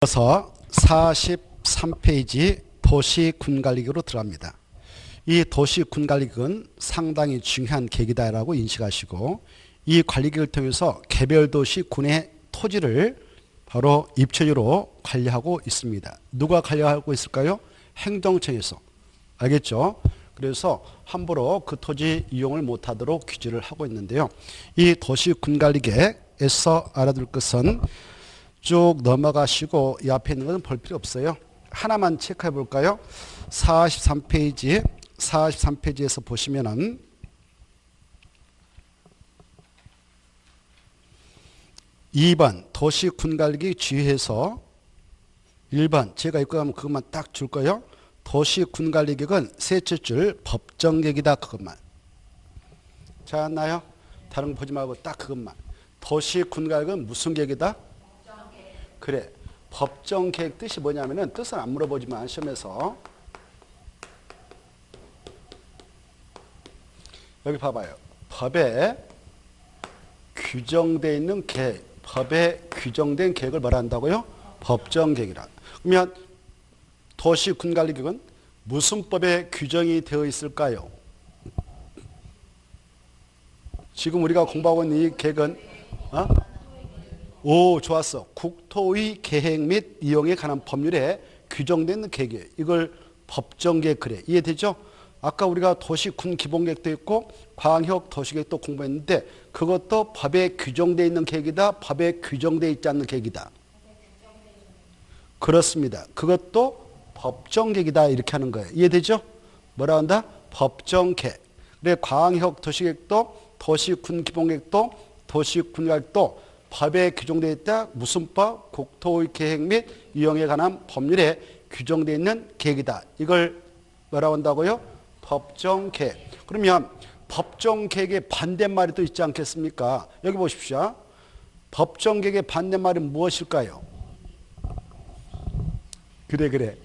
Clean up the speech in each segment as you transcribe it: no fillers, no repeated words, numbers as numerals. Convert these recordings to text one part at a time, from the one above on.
이어서 43페이지 도시군관리계획으로 들어갑니다. 이 도시군관리계획은 상당히 중요한 계획이다라고 인식하시고, 이 관리계획을 통해서 개별 도시 군의 토지를 바로 입체적으로 관리하고 있습니다. 누가 관리하고 있을까요? 행정청에서. 알겠죠? 그래서 함부로 그 토지 이용을 못하도록 규제를 하고 있는데요. 이 도시군관리계획에서 알아둘 것은 쭉 넘어가시고 이 앞에 있는 것은 볼 필요 없어요. 하나만 체크해 볼까요? 43페이지에서 보시면은 2번 도시군관리계획 주의해서 1번 제가 읽고 가면 그것만 딱 줄 거예요. 도시군관리계획은 셋째 줄 법정계획이다. 그것만. 잘았나요? 다른 거 보지 말고 딱 그것만. 도시군관리계획은 무슨 계획이다? 그래. 법정계획 뜻이 뭐냐면은 뜻은 안 물어보지만 시험에서 여기 봐봐요. 법에 규정되어 있는 계획, 법에 규정된 계획을 뭐라 한다고요? 법정계획이라. 그러면 도시군관리계획은 무슨 법에 규정이 되어 있을까요? 지금 우리가 공부하고 있는 이 계획은 오, 좋았어. 국토의 계획 및 이용에 관한 법률에 규정된 계획이에요. 이걸 법정계획 그래. 이해되죠? 아까 우리가 도시군 기본계획도 있고 광역 도시계획도 공부했는데 그것도 법에 규정되어 있는 계획이다. 법에 규정되어 있지 않는 계획이다. 그렇습니다. 그것도 법정계획이다. 이렇게 하는 거예요. 이해되죠? 뭐라 한다? 법정계획. 그래, 광역 도시계획도 도시군 기본계획도 도시군계획도 법에 규정되어 있다. 무슨 법? 국토의 계획 및 이용에 관한 법률에 규정되어 있는 계획이다. 이걸 뭐라고 한다고요? 법정계획. 그러면 법정계획의 반대말이 또 있지 않겠습니까? 여기 보십시오. 법정계획의 반대말이 무엇일까요? 그래.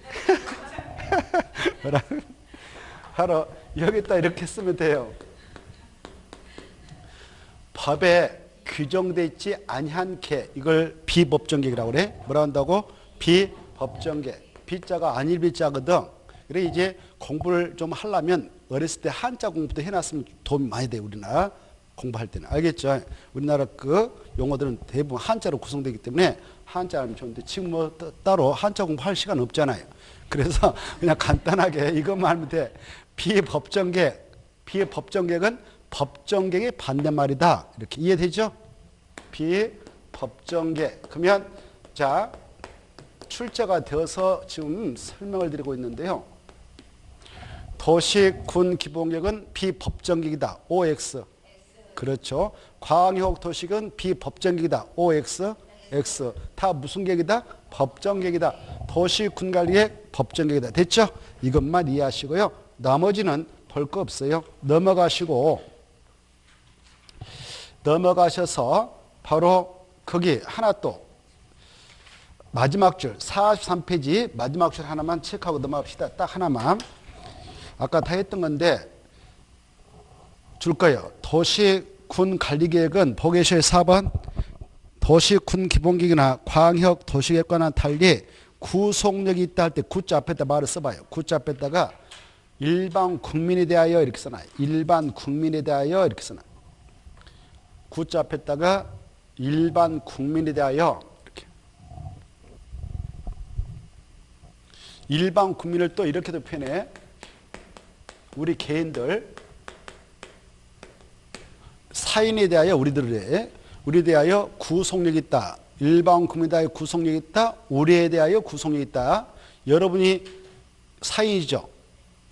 바로 여기다 이렇게 쓰면 돼요. 법에 규정되어 있지 아니한 계획, 이걸 비법정계획이라고 그래. 뭐라 한다고? 비법정계획. 비자가 안일비자거든. 그래 이제 공부를 좀 하려면 어렸을 때 한자 공부도 해놨으면 도움이 많이 돼. 우리나라 공부할 때는. 알겠죠? 우리나라 그 용어들은 대부분 한자로 구성되기 때문에 한자 알면 좋은데 지금 뭐 따로 한자 공부할 시간 없잖아요. 그래서 그냥 간단하게 이것만 하면 돼. 비법정계획. 비법정계획은 법정계획의 반대말이다. 이렇게 이해되죠? 비법정계획. 그러면 자 출제가 되어서 지금 설명을 드리고 있는데요. 도시군 기본계획은 비법정계획이다. OX. 그렇죠. 광역 도시계획은 비법정계획이다. OX. X. 다 무슨 계획이다? 법정계획이다. 도시군관리계획 법정계획이다. 됐죠? 이것만 이해하시고요. 나머지는 볼 거 없어요. 넘어가셔서 바로 거기 하나 또 마지막 줄 43페이지 마지막 줄 하나만 체크하고 넘어갑시다. 딱 하나만. 아까 다 했던 건데 줄 거예요. 도시군관리계획은 보기 계셔요. 4번 도시군 기본계획이나 광역 도시계획과는 달리 구속력이 있다 할 때 구자 앞에다 말을 써봐요. 구자 앞에다가 일반 국민에 대하여 이렇게 써놔요. 일반 국민에 대하여 이렇게 써놔요. 구자 앞에다가 일반 국민에 대하여 이렇게. 일반 국민을 또 이렇게도 표현해. 우리 개인들 사인에 대하여 우리들에 대하여 구속력이 있다. 일반 국민에 대하여 구속력이 있다. 우리에 대하여 구속력이 있다. 여러분이 사인이죠.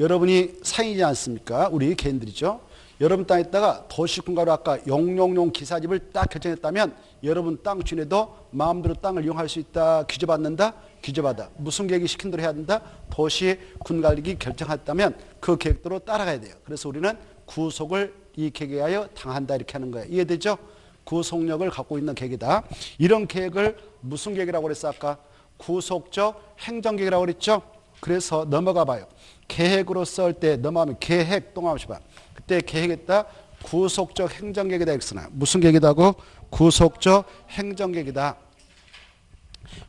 여러분이 사인이지 않습니까? 우리 개인들이죠. 여러분 땅에다가 도시군가로 아까 용용용 기사집을 딱 결정했다면 여러분 땅 주인에도 마음대로 땅을 이용할 수 있다. 규제받는다? 규제받아. 무슨 계획이 시킨 대로 해야 된다? 도시군관리계획이 결정했다면 그 계획대로 따라가야 돼요. 그래서 우리는 구속을 이 계획에 하여 당한다. 이렇게 하는 거예요. 이해되죠? 구속력을 갖고 있는 계획이다. 이런 계획을 무슨 계획이라고 그랬어? 아까 구속적 행정계획이라고 그랬죠? 그래서 넘어가 봐요. 계획으로 쓸 때 넘어가면 계획 또 나오시 봐. 그때 계획했다. 구속적 행정계획이다. 무슨 계획이다고? 구속적 행정계획이다.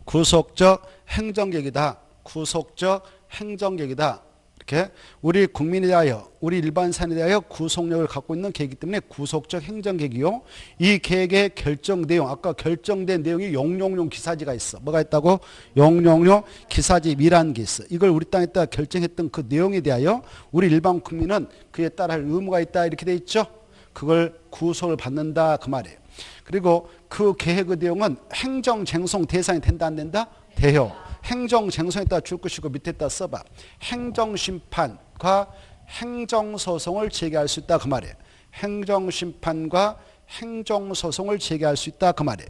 구속적 행정계획이다. 구속적 행정계획이다. 이렇게 우리 국민에 대하여 우리 일반 사람에 대하여 구속력을 갖고 있는 계획이기 때문에 구속적 행정계획이요. 이 계획의 결정 내용 아까 결정된 내용이 용용용 기사지가 있어. 뭐가 있다고? 용용용 기사지 미란 게 있어. 이걸 우리 땅에다 결정했던 그 내용에 대하여 우리 일반 국민은 그에 따라 할 의무가 있다 이렇게 돼 있죠. 그걸 구속을 받는다 그 말이에요. 그리고 그 계획의 내용은 행정쟁송 대상이 된다 안 된다? 돼요. 행정쟁송에다 줄 것이고 밑에다 써봐. 행정심판과 행정소송을 제기할 수 있다 그 말이에요. 행정심판과 행정소송을 제기할 수 있다 그 말이에요.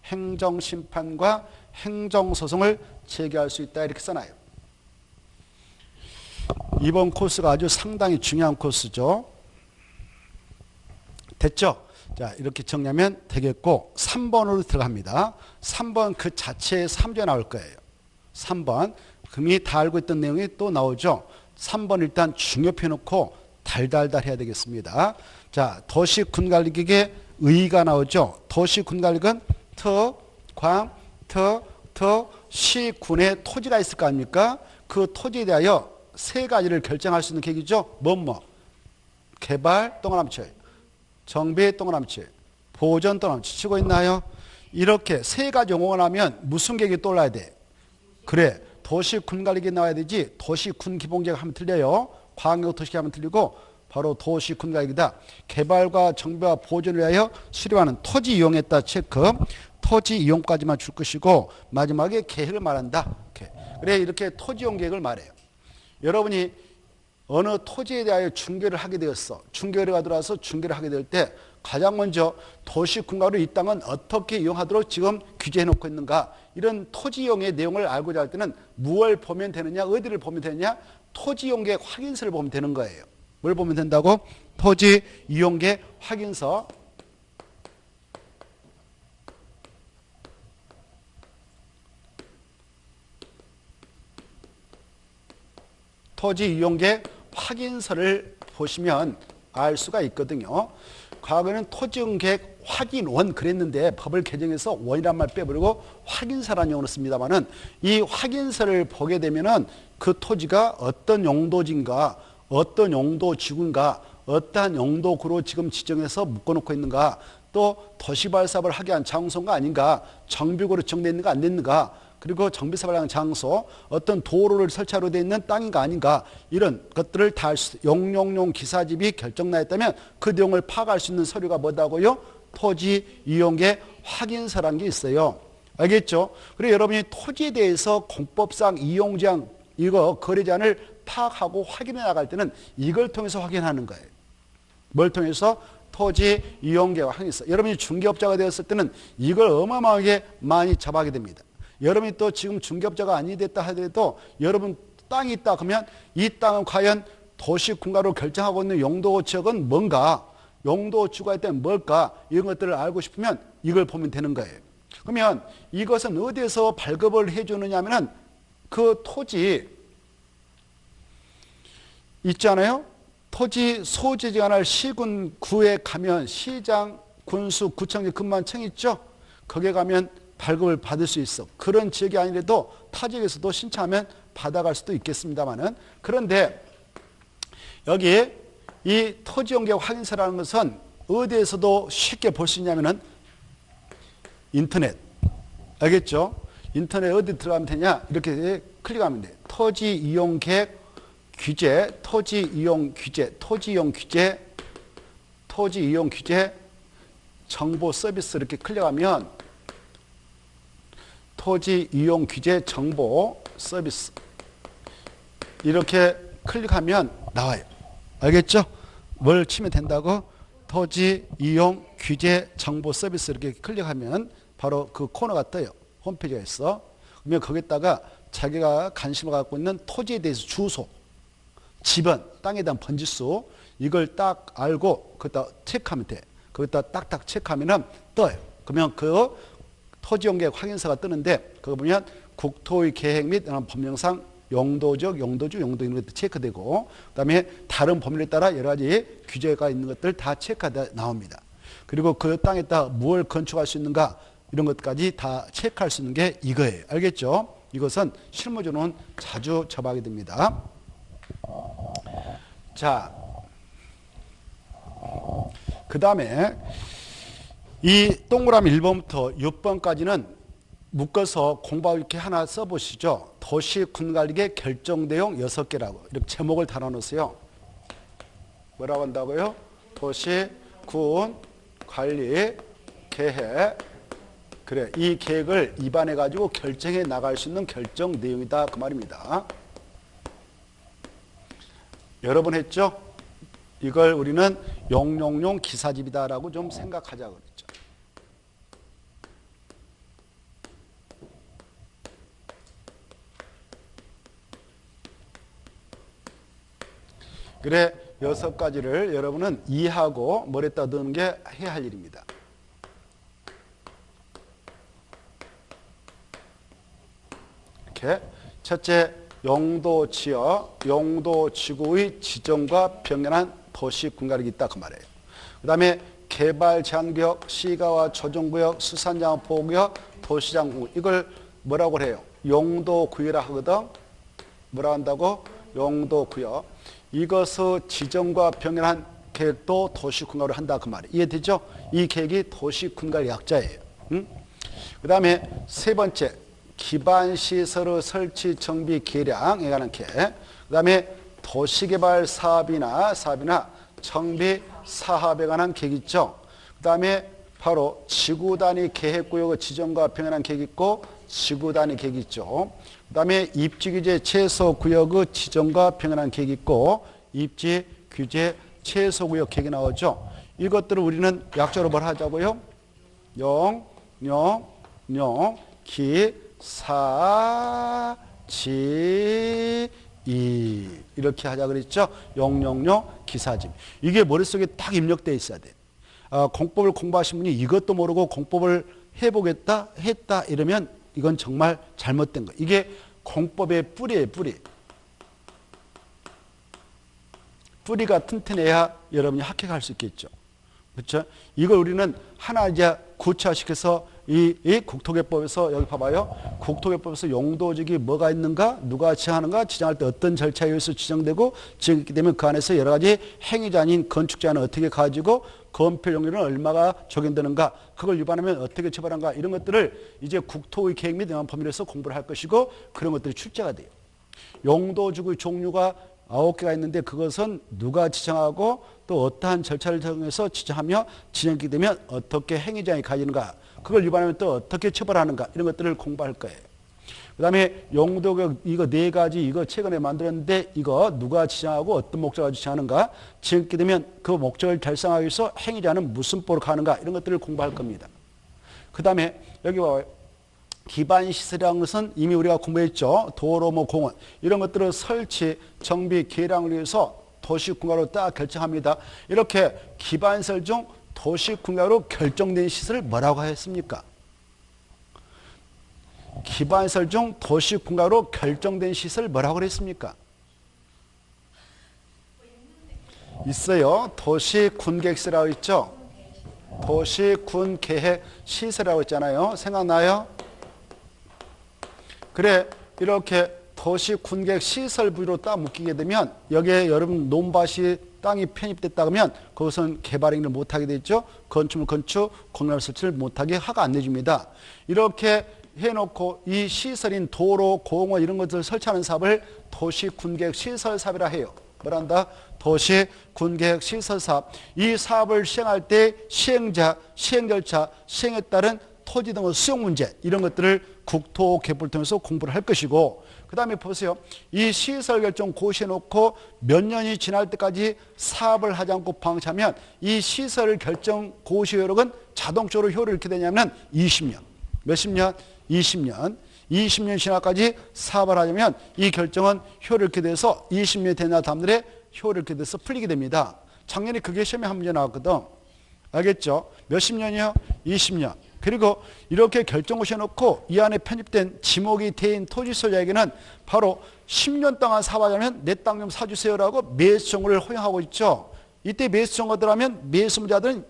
행정심판과 행정소송을 제기할 수 있다 이렇게 써놔요. 이번 코스가 아주 상당히 중요한 코스죠. 됐죠? 자, 이렇게 정리하면 되겠고 3번으로 들어갑니다. 3번 그 자체에 3조 나올 거예요. 3번 금이 다 알고 있던 내용이 또 나오죠. 3번 일단 중요표 놓고 달달달 해야 되겠습니다. 자, 도시군관리局의가 나오죠. 도시군관리局시군의 토지가 있을 거 아닙니까? 그 토지에 대하여 세 가지를 결정할 수 있는 계획이죠. 개발 동그라미 쳐요. 정비 동그라미 쳐요. 보전 동그라미 치고 있나요? 이렇게 세 가지 용어가 나면 무슨 계획이 떠올라야 돼? 그래, 도시군관리계획이 나와야 되지. 도시군기본계획 하면 틀려요. 광역도시계획 하면 틀리고 바로 도시군관리계획이다. 개발과 정비와 보전을 위하여 수립하는 토지 이용했다 체크. 토지 이용까지만 줄 것이고 마지막에 계획을 말한다. 그래, 이렇게 토지 이용 계획을 말해요. 여러분이 어느 토지에 대하여 중개를 하게 되었어. 중개료가 들어와서 중개를 하게 될 때 가장 먼저 도시군관으로 이 땅은 어떻게 이용하도록 지금 규제해 놓고 있는가. 이런 토지 이용의 내용을 알고자 할 때는 무엇을 보면 되느냐, 어디를 보면 되느냐, 토지 이용계획 확인서를 보면 되는 거예요. 뭘 보면 된다고? 토지 이용계획 확인서. 토지 이용계획 확인서를 보시면 알 수가 있거든요. 과거에는 토지이용계획 확인원 그랬는데 법을 개정해서 원이란 말 빼버리고 확인서라는 용어를 씁니다만은 이 확인서를 보게 되면은 그 토지가 어떤 용도지인가, 어떤 용도지구인가, 어떠한 용도구로 지금 지정해서 묶어놓고 있는가, 또 도시발사업을 하게 한 장소인가 아닌가, 정비구로 정됐는가 안 됐는가, 그리고 정비사업을 하는 장소, 어떤 도로를 설치하러 되어 있는 땅인가 아닌가, 이런 것들을 다 용용용 기사집이 결정나였다면 그 내용을 파악할 수 있는 서류가 뭐다고요? 토지 이용계 확인서라는 게 있어요. 알겠죠? 그리고 여러분이 토지에 대해서 공법상 이용제한 이거 거래제한을 파악하고 확인해 나갈 때는 이걸 통해서 확인하는 거예요. 뭘 통해서? 토지 이용계 확인서. 여러분이 중개업자가 되었을 때는 이걸 어마어마하게 많이 접하게 됩니다. 여러분이 또 지금 중개업자가 아니 됐다 하더라도 여러분 땅이 있다 그러면 이 땅은 과연 도시군가로 결정하고 있는 용도 지역은 뭔가, 용도 지구가 있다면 뭘까, 이런 것들을 알고 싶으면 이걸 보면 되는 거예요. 그러면 이것은 어디에서 발급을 해주느냐 하면은 그 토지 있잖아요. 토지 소지지간할 시군구에 가면 시장, 군수, 구청장, 근무청 있죠. 거기에 가면 발급을 받을 수 있어. 그런 지역이 아니라도 타 지역에서도 신청하면 받아갈 수도 있겠습니다만은, 그런데 여기 이 토지용계획 확인서라는 것은 어디에서도 쉽게 볼 수 있냐면은 인터넷. 알겠죠? 인터넷 어디 들어가면 되냐? 이렇게 클릭하면 돼. 토지 이용 계획 규제, 토지 이용 규제, 토지 이용 규제, 토지 이용 규제 정보 서비스 이렇게 클릭하면 토지 이용 규제 정보 서비스 이렇게 클릭하면 나와요. 알겠죠? 뭘 치면 된다고? 토지 이용 규제 정보 서비스 이렇게 클릭하면 바로 그 코너가 떠요. 홈페이지가 있어. 그러면 거기다가 자기가 관심을 갖고 있는 토지에 대해서 주소, 지번, 땅에 대한 번지수 이걸 딱 알고 거기다 체크하면 돼. 거기다 딱딱 체크하면은 떠요. 그러면 그 토지용계획 확인서가 뜨는데 그거 보면 국토의 계획 및 법령상 용도적, 용도주, 용도 이런 것도 체크되고 그다음에 다른 법률에 따라 여러 가지 규제가 있는 것들 다 체크가 나옵니다. 그리고 그 땅에다 뭘 건축할 수 있는가 이런 것까지 다 체크할 수 있는 게 이거예요. 알겠죠? 이것은 실무적으로는 자주 접하게 됩니다. 자, 그 다음에 이 동그라미 1번부터 6번까지는 묶어서 공부하고 이렇게 하나 써보시죠. 도시군관리계 결정내용 6개라고 이렇게 제목을 달아놓으세요. 뭐라고 한다고요? 도시군관리 계획. 그래, 이 계획을 입안해가지고 결정해 나갈 수 있는 결정 내용이다 그 말입니다. 여러 번 했죠? 이걸 우리는 용용용 기사집이다라고 좀 생각하자 그랬죠. 그래, 6가지를 여러분은 이해하고 머리에다 넣는 게 해야 할 일입니다. 이렇게 첫째, 용도 지역, 용도 지구의 지정과 병행한 도시 군관리가 있다 그 말이에요. 그 다음에 개발 제한구역, 시가와 조정구역, 수산자원 보호구역, 도시장구 이걸 뭐라고 해요? 용도구역이라 하거든. 뭐라 한다고? 용도구역. 이것의 지정과 병행한 계획도 도시군관리로 한다 그 말이에요. 이해되죠? 이 계획이 도시군관리 약자예요. 응? 그 다음에 세 번째, 기반시설의 설치, 정비, 계량에 관한 계획. 그 다음에 도시개발 사업이나 정비 사업에 관한 계획이 있죠. 그 다음에 바로 지구단위 계획구역의 지정과 병행한 계획이 있고 지구단위 계획이 있죠. 그 다음에 입지규제 최소구역의 지정과 병행한 계획이 있고 입지규제 최소구역 계획이 나오죠. 이것들을 우리는 약자로 뭘 하자고요? 기사지 이렇게 하자 그랬죠. 기사집. 이게 머릿속에 딱 입력되어 있어야 돼. 공법을 공부하신 분이 이것도 모르고 공법을 해보겠다 했다 이러면 이건 정말 잘못된 거예요. 이게 공법의 뿌리예요. 뿌리가 튼튼해야 여러분이 합격할 수 있겠죠. 그렇죠? 이걸 우리는 하나 이제 구체화시켜서 이 국토개법에서 여기 봐봐요. 국토개법에서 용도지역이 뭐가 있는가, 누가 지정하는가, 지정할 때 어떤 절차에 의해서 지정되고 지정했기 때문에 그 안에서 여러 가지 행위자 아닌 건축자는 어떻게 가지고 건폐 용률은 얼마가 적용되는가, 그걸 위반하면 어떻게 처벌한가 이런 것들을 이제 국토의 계획 및 영한 범위에서 공부를 할 것이고 그런 것들이 출제가 돼요. 용도지구의 종류가 9개가 있는데 그것은 누가 지정하고 또 어떠한 절차를 통해서 지정하며 지정했기 때문에 어떻게 행위자가 가지는가, 그걸 위반하면 또 어떻게 처벌하는가 이런 것들을 공부할 거예요. 그 다음에 용도구역 이거 4가지 이거 최근에 만들었는데 이거 누가 지정하고 어떤 목적으로 지정하는가, 지정했게 되면 그 목적을 달성하기 위해서 행위자는 무슨 보로 가는가 이런 것들을 공부할 겁니다. 그 다음에 여기 봐봐요. 기반시설이라는 것은 이미 우리가 공부했죠. 도로, 공원 이런 것들을 설치, 정비, 계량을 위해서 도시군관리로 딱 결정합니다. 이렇게 기반시설 중 도시군관리로 결정된 시설을 뭐라고 했습니까? 기반시설 중 도시군관리로 결정된 시설 뭐라고 그랬습니까? 있어요. 도시군계획시설이라고 있죠. 도시군계획시설이라고 있잖아요. 생각나요? 그래, 이렇게 도시군계획 시설 부위로 딱 묶이게 되면 여기에 여러분 논밭이 땅이 편입됐다 그러면 그것은 개발 행위를 못하게 되죠. 건축물 건축, 공유업 설치를 못하게 허가 안 내줍니다. 이렇게 해놓고 이 시설인 도로, 공원 이런 것들을 설치하는 사업을 도시군계획 시설 사업이라 해요. 뭐란다? 도시군계획 시설 사업. 이 사업을 시행할 때 시행자, 시행 절차, 시행에 따른 토지 등의 수용 문제 이런 것들을 국토개법을 통해서 공부를 할 것이고, 그 다음에 보세요. 이 시설 결정 고시해놓고 몇 년이 지날 때까지 사업을 하지 않고 방치하면 이 시설 결정 고시 효력은 자동적으로 효력이 이렇게 되냐면 20년. 몇십 년? 20년. 20년 지나까지 사업을 하려면 이 결정은 효력이 이렇게 돼서 20년이 되나 다음날에 효력이 이렇게 돼서 풀리게 됩니다. 작년에 그게 시험에 한 문제 나왔거든. 알겠죠? 몇십 년이요? 20년. 그리고 이렇게 결정고시 해놓고 이 안에 편입된 지목이 대인 토지소유자에게는 바로 10년 동안 사업하자면 내 땅 좀 사주세요라고 매수 청구를 허용하고 있죠. 이때 매수 청구를 하면 매수자들은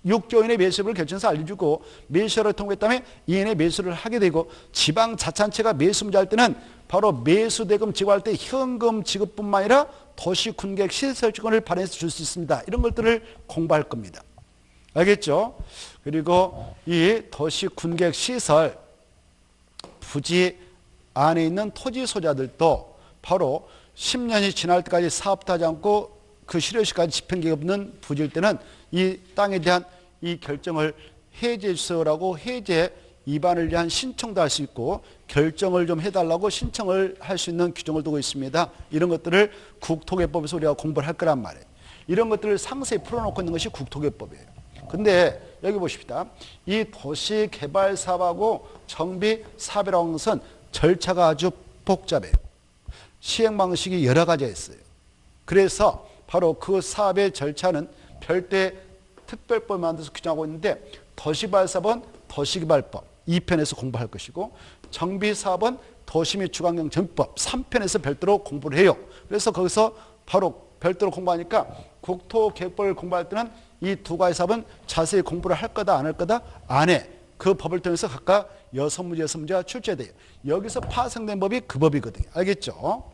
6조인의 매수를 결정해서 알려주고 매수를 통보했다면 이인의 매수를 하게 되고 지방자치단체가 매수 문제할 때는 바로 매수대금 지급할 때 현금 지급뿐만 아니라 도시군객 시설권을 발행해서 줄 수 있습니다. 이런 것들을 공부할 겁니다. 알겠죠? 그리고 이 도시군객 시설 부지 안에 있는 토지 소유자들도 바로 10년이 지날 때까지 사업도 하지 않고 그 실효시까지 집행계획 없는 부지일 때는 이 땅에 대한 이 결정을 해제해 주세요라고 해제 위반을 위한 신청도 할 수 있고 결정을 좀 해달라고 신청을 할 수 있는 규정을 두고 있습니다. 이런 것들을 국토개법에서 우리가 공부를 할 거란 말이에요. 이런 것들을 상세히 풀어놓고 있는 것이 국토개법이에요. 근데 여기 보십시다. 이 도시개발사업하고 정비사업이라고 하는 것은 절차가 아주 복잡해요. 시행 방식이 여러 가지가 있어요. 그래서 바로 그 사업의 절차는 별도의 특별법을 만들어서 규정하고 있는데 도시개발사업은 도시개발법 2편에서 공부할 것이고 정비사업은 도시 및 주거환경 정비법 3편에서 별도로 공부를 해요. 그래서 거기서 바로 별도로 공부하니까 국토개혁법을 공부할 때는 이 두 가지 사업은 자세히 공부를 할 거다 안 할 거다 안 해. 그 법을 통해서 각각 6문제 6문제가 출제돼요. 여기서 파생된 법이 그 법이거든요. 알겠죠?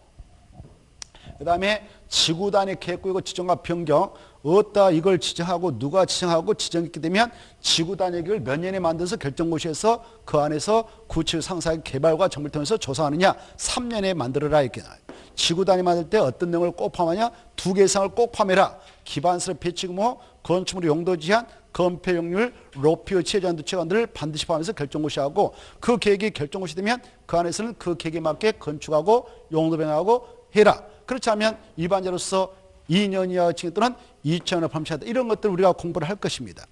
그 다음에 지구 단위 계획구역의 지정과 변경 어디다 이걸 지정하고 누가 지정하고 지정했게 되면 지구 단위 계획을 몇 년에 만들어서 결정고시에서 그 안에서 구체적 상사의 개발과 정비를 통해서 조사하느냐 3년에 만들어라 이렇게 나와요. 지구 단위 만들 때 어떤 내용을 꼭 포함하냐 2개 이상을 꼭 포함해라. 기반시설 배치규모 건축물 용도 제한 건폐용률 로피오 체제한도 체관들을 반드시 포함해서 결정고시하고 그 계획이 결정고시 되면 그 안에서는 그 계획에 맞게 건축하고 용도 변경하고 해라. 그렇지 않으면 위반자로서 2년 이하 징역 또는 2,000원을 범죄한다. 이런 것들을 우리가 공부를 할 것입니다.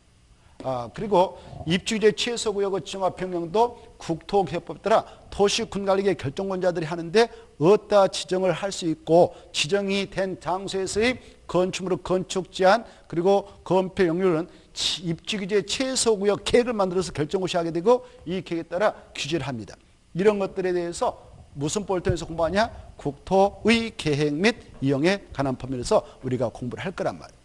그리고 입주제 최소구역의 지정과 변경도 국토개혁법에 따라 도시군관리계 결정권자들이 하는데 어디다 지정을 할 수 있고 지정이 된 장소에서의 건축물의 건축 제한 그리고 건폐 용률은 입주규제 최소구역 계획을 만들어서 결정고시 하게 되고 이 계획에 따라 규제를 합니다. 이런 것들에 대해서 무슨 법을 통해서 공부하냐? 국토의 계획 및 이용에 관한 법률에서 우리가 공부를 할 거란 말이에요.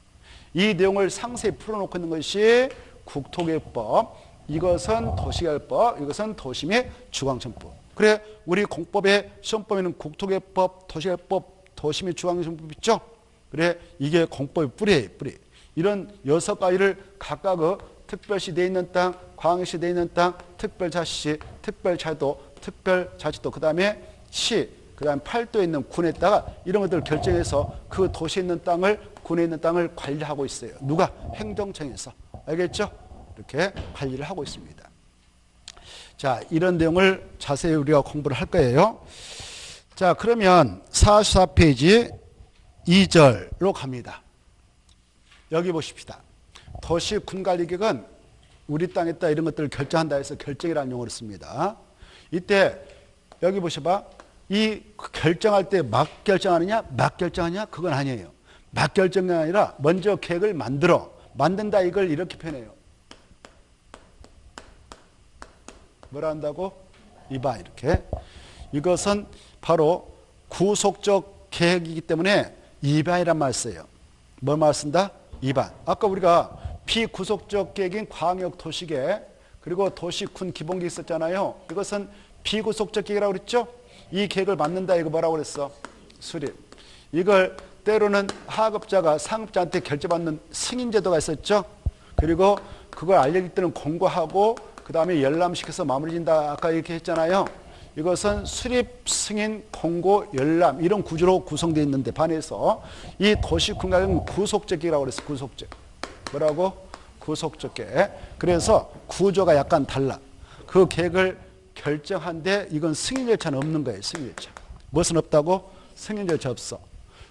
이 내용을 상세히 풀어놓고 있는 것이 국토개혁법, 이것은 도시개발법, 이것은 도시 및 주거환경법. 그래 우리 공법의 시험법에는 국토개혁법, 도시개발법, 도시 및 주거환경법 있죠? 그래 이게 공법의 뿌리예요. 뿌리. 이런 6가지를 각각의 특별시 돼 있는 땅, 광역시 돼 있는 땅, 특별자치시, 특별자도, 특별자치도, 그 다음에 시, 그 다음에 팔도에 있는 군에다가 이런 것들을 결정해서 그 도시에 있는 땅을, 군에 있는 땅을 관리하고 있어요. 누가? 행정청에서. 알겠죠? 이렇게 관리를 하고 있습니다. 자, 이런 내용을 자세히 우리가 공부를 할 거예요. 자, 그러면 44페이지 2절로 갑니다. 여기 보십시다. 도시군관리계획은 우리 땅에다 이런 것들을 결정한다 해서 결정이라는 용어를 씁니다. 이때 여기 보셔봐. 이 결정할 때 막 결정하느냐 막 결정하느냐 그건 아니에요. 막 결정이 아니라 먼저 계획을 만든다 이걸 이렇게 표현해요. 뭐라 한다고? 이봐 이렇게. 이것은 바로 구속적 계획이기 때문에 이반이란 말 써요. 뭐 말 쓴다? 이반. 아까 우리가 비구속적 계획인 광역도시계획 그리고 도시군 기본계획 있었잖아요. 이것은 비구속적 계획이라고 그랬죠? 이 계획을 만든다 이거 뭐라고 그랬어? 수립. 이걸 때로는 하급자가 상급자한테 결제받는 승인제도가 있었죠? 그리고 그걸 알려질 때는 공고하고 그 다음에 열람시켜서 마무리 진다 아까 이렇게 했잖아요. 이것은 수립, 승인, 공고, 열람 이런 구조로 구성되어 있는데 반해서 이 도시군관리는 구속적 계획이라고 그랬어. 구속적. 뭐라고? 구속적 계획. 그래서 구조가 약간 달라. 그 계획을 결정한데 이건 승인 절차는 없는 거예요. 승인 절차. 무엇은 없다고? 승인 절차 없어.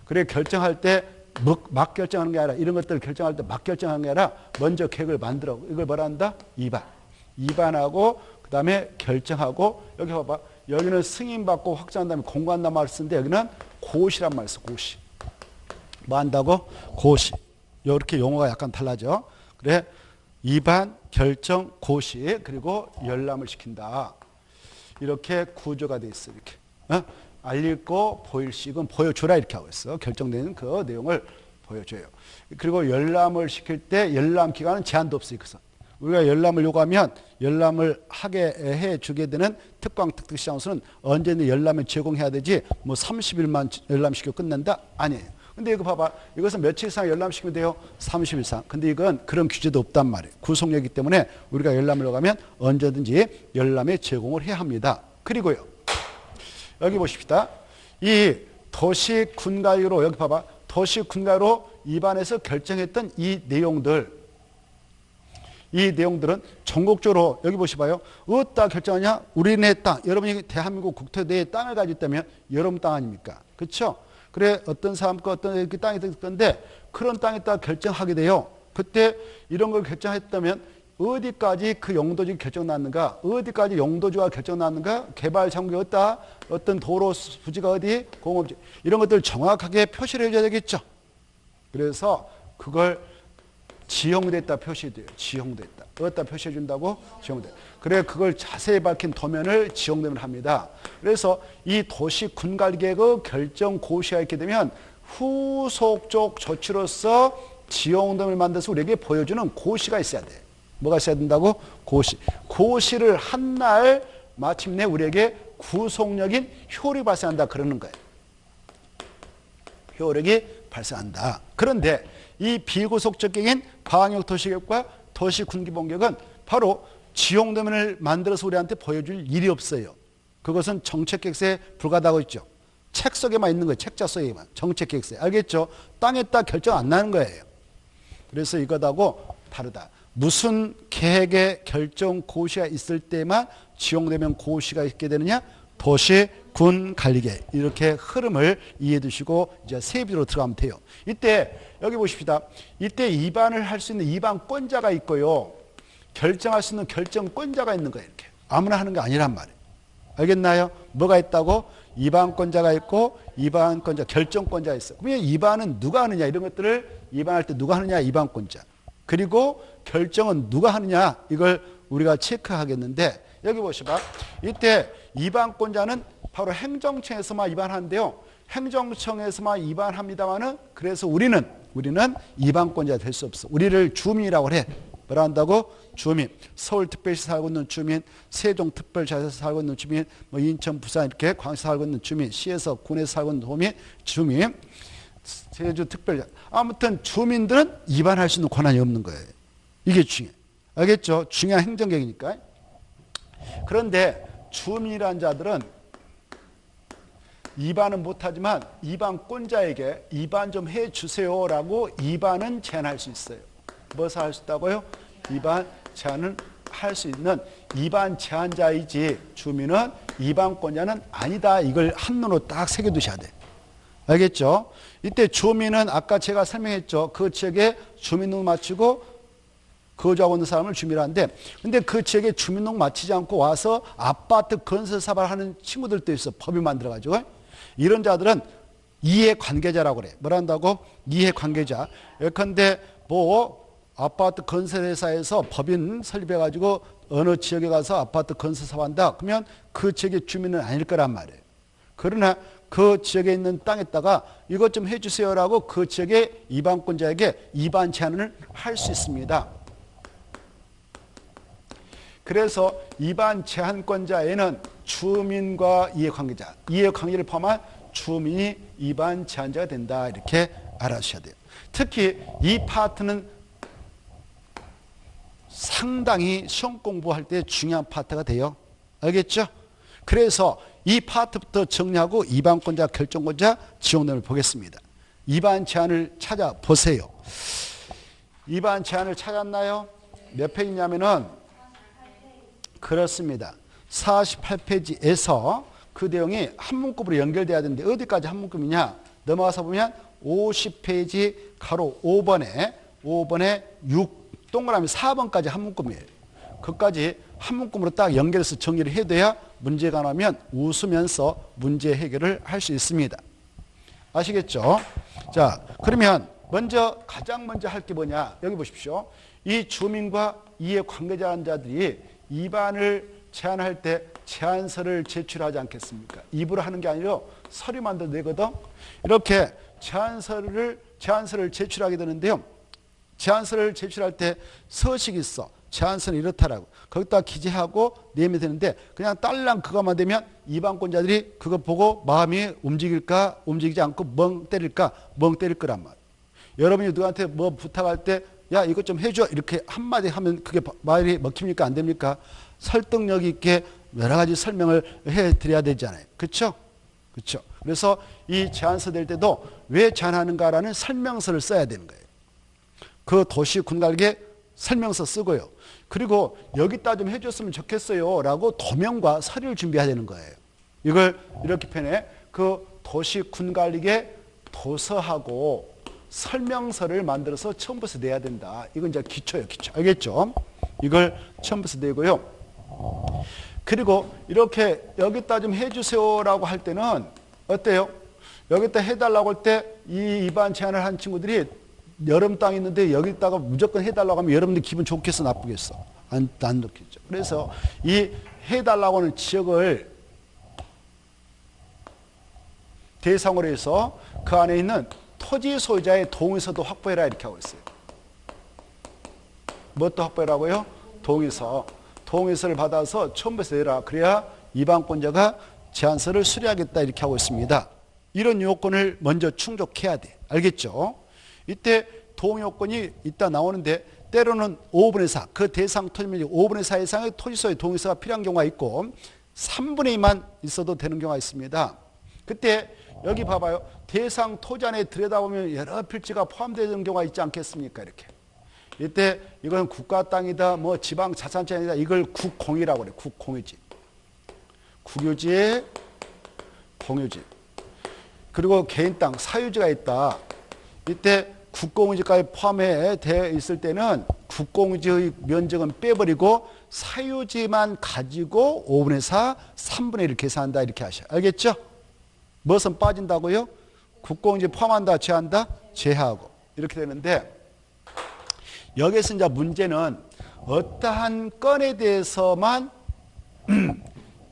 그래 결정할 때 막 결정하는 게 아니라 이런 것들을 결정할 때 막 결정하는 게 아니라 먼저 계획을 만들어. 이걸 뭐라 한다? 이반. 이반하고 그 다음에 결정하고 여기 봐봐. 여기는 승인받고 확정한 다음에 공고한다는 말을 쓰는데 여기는 고시란 말을 써. 고시. 뭐 한다고? 고시. 이렇게 용어가 약간 달라져. 그래 이반, 결정, 고시 그리고 열람을 시킨다. 이렇게 구조가 돼 있어. 이렇게 알릴 거 보일 시 이건 보여주라 이렇게 하고 있어. 결정되는 그 내용을 보여줘요. 그리고 열람을 시킬 때 열람 기간은 제한도 없어요. 그래서 우리가 열람을 요구하면 열람을 하게 해주게 되는 특광 특특시장소는 언제든 열람을 제공해야 되지 뭐 30일만 열람시키고 끝낸다? 아니에요. 근데 이거 봐봐. 이것은 며칠 이상 열람시키면 돼요? 30일 이상. 근데 이건 그런 규제도 없단 말이에요. 구속력이기 때문에 우리가 열람을 요구하면 언제든지 열람에 제공을 해야 합니다. 그리고요. 여기 보십시다. 이 도시군가요로 여기 봐봐. 도시군가요로 입안에서 결정했던 이 내용들은 전국적으로 여기 보시봐요. 어디다 결정하냐? 우리네 땅. 여러분이 대한민국 국토대의 땅을 가지고 있다면 여러분 땅 아닙니까? 그렇죠? 그래 어떤 사람 거 어떤 이렇게 땅이 있을 건데 그런 땅에다 결정하게 돼요. 그때 이런 걸 결정했다면 어디까지 그 용도지가 결정났는가? 어디까지 용도지가 결정났는가? 개발 장벽이 어디다? 어떤 도로 부지가 어디? 공업지 이런 것들 정확하게 표시를 해줘야 되겠죠. 그래서 그걸 지형됐다 표시돼요. 지형됐다. 어디다 표시해 준다고? 지형됐다. 그래 그걸 자세히 밝힌 도면을 지형도면을 합니다. 그래서 이 도시군관리계획의 결정 고시가 있게 되면 후속적 조치로서 지형도면을 만들어서 우리에게 보여주는 고시가 있어야 돼. 뭐가 있어야 된다고? 고시. 고시를 한 날 마침내 우리에게 구속력인 효력이 발생한다 그러는 거예요. 효력이 발생한다. 그런데 이 비구속적인 방역도시계획과 도시군기본계획은 바로 지형도면을 만들어서 우리한테 보여줄 일이 없어요. 그것은 정책계획서에 불과하다고 있죠. 책 속에만 있는 거예요. 책자 속에만. 정책계획서에. 알겠죠? 땅에다 결정 안 나는 거예요. 그래서 이것하고 다르다. 무슨 계획의 결정 고시가 있을 때만 지형도면 고시가 있게 되느냐? 도시군관리계획. 이렇게 흐름을 이해해 두시고 이제 세부로 들어가면 돼요. 이때 여기 보십시다. 이때 입안을 할 수 있는 입안권자가 있고요. 결정할 수 있는 결정권자가 있는 거예요. 이렇게. 아무나 하는 게 아니란 말이에요. 알겠나요? 뭐가 있다고? 입안권자가 있고 입안권자, 결정권자가 있어요. 그러면 입안은 누가 하느냐 이런 것들을 입안할 때 누가 하느냐 입안권자. 그리고 결정은 누가 하느냐 이걸 우리가 체크하겠는데 여기 보시봐. 이때 입안권자는 바로 행정청에서만 입안하는데요. 행정청에서만 입안합니다만은 그래서 우리는 입안권자가 될 수 없어. 우리를 주민이라고 해. 뭐라 한다고? 주민. 서울특별시 살고 있는 주민, 세종특별시에서 살고 있는 주민, 뭐 인천, 부산 이렇게 광주에서 살고 있는 주민, 시에서 군에서 살고 있는 주민, 제주특별시. 아무튼 주민들은 입안할 수 있는 권한이 없는 거예요. 이게 중요해. 알겠죠? 중요한 행정계획이니까. 그런데 주민이라는 자들은 입안은 못하지만 입안권자에게 입안 좀 해주세요라고 입안은 제한할 수 있어요. 무엇을 할 수 있다고요? 입안 제한을 할 수 있는 입안 제한자이지 주민은 입안권자는 아니다. 이걸 한눈으로 딱 새겨두셔야 돼. 알겠죠? 이때 주민은 아까 제가 설명했죠. 그 지역에 주민등록 마치고 거주하고 있는 사람을 주민이라는데 근데 그 지역에 주민등록 마치지 않고 와서 아파트 건설 사업을 하는 친구들도 있어. 법이 만들어가지고. 이런 자들은 이해관계자라고 그래. 뭐라 한다고? 이해관계자. 예컨대 뭐 아파트 건설회사에서 법인 설립해가지고 어느 지역에 가서 아파트 건설 사업한다. 그러면 그 지역의 주민은 아닐 거란 말이에요. 그러나 그 지역에 있는 땅에다가 이것 좀 해주세요라고 그 지역의 입안권자에게 입안 제한을 할 수 있습니다. 그래서 입안 제한권자에는 주민과 이해관계자, 이해관계를 포함한 주민이 입안 제한자가 된다. 이렇게 알아주셔야 돼요. 특히 이 파트는 상당히 시험 공부할 때 중요한 파트가 돼요. 알겠죠? 그래서 이 파트부터 정리하고 입안권자, 결정권자, 지용론을 보겠습니다. 입안 제한을 찾아보세요. 입안 제한을 찾았나요? 몇 페이지냐면은 그렇습니다. 48페이지에서 그 내용이 한 문구로 연결돼야 되는데 어디까지 한 문구이냐? 넘어가서 보면 50페이지 가로 5번에 6 동그라미 4번까지 한 문구이에요. 그까지 한 문구로 딱 연결해서 정리를 해둬야 문제가 나면 웃으면서 문제 해결을 할 수 있습니다. 아시겠죠? 자, 그러면 가장 먼저 할 게 뭐냐? 여기 보십시오. 이 주민과 이해 관계자들이 입안을 제안할 때 제안서를 제출하지 않겠습니까? 입으로 하는 게 아니라 서류만 더 내거든. 이렇게 제안서를 제출하게 되는데요. 제안서를 제출할 때 서식이 있어. 제안서는 이렇다라고. 거기다 기재하고 내면 되는데 그냥 딸랑 그것만 되면 이방권자들이 그거 보고 마음이 움직일까 움직이지 않고 멍 때릴까 멍 때릴 거란 말이에요. 여러분이 누구한테 뭐 부탁할 때 야 이것 좀 해줘 이렇게 한마디 하면 그게 말이 먹힙니까 안 됩니까? 설득력 있게 여러 가지 설명을 해드려야 되잖아요. 그렇죠? 그렇죠. 그래서 이 제안서 될 때도 왜 제안하는가라는 설명서를 써야 되는 거예요. 그 도시 군갈게 설명서 쓰고요. 그리고 여기다 좀 해줬으면 좋겠어요 라고 도면과 서류를 준비해야 되는 거예요. 이걸 이렇게 표현해. 그 도시 군관리계 도서하고 설명서를 만들어서 처음부터 내야 된다. 이건 이제 기초예요. 기초. 알겠죠? 이걸 처음부터 내고요. 그리고 이렇게 여기다 좀 해주세요라고 할 때는 어때요? 여기다 해달라고 할 때 이 입안 제안을 한 친구들이 여름 땅 있는데 여기다가 무조건 해달라고 하면 여러분들 기분 좋겠어 나쁘겠어? 안 좋겠죠. 그래서 이 해달라고 하는 지역을 대상으로 해서 그 안에 있는 토지 소유자의 동의서도 확보해라 이렇게 하고 있어요. 뭣도 확보해라고요? 동의서를 받아서 처음부터 내라. 그래야 이방권자가 제안서를 수리하겠다 이렇게 하고 있습니다. 이런 요건을 먼저 충족해야 돼. 알겠죠? 이때 동의 요건이 이따 나오는데 때로는 5분의 4, 그 대상 토지면적 5분의 4 이상의 토지소유의 동의서가 필요한 경우가 있고 3분의 2만 있어도 되는 경우가 있습니다. 그때 여기 봐봐요. 대상 토지 안에 들여다보면 여러 필지가 포함되는 경우가 있지 않겠습니까? 이렇게. 이때 이건 국가 땅이다, 뭐 지방 자산권이다. 이걸 국공이라고 그래. 국공유지. 국유지에 공유지. 그리고 개인 땅, 사유지가 있다. 이때 국공유지까지 포함해 되어 있을 때는 국공유지의 면적은 빼버리고 사유지만 가지고 5분의 4, 3분의 1을 계산한다. 이렇게 하셔. 알겠죠? 무엇은 빠진다고요? 국공유지 포함한다, 제한다? 제하고. 이렇게 되는데 여기서 이제 문제는 어떠한 건에 대해서만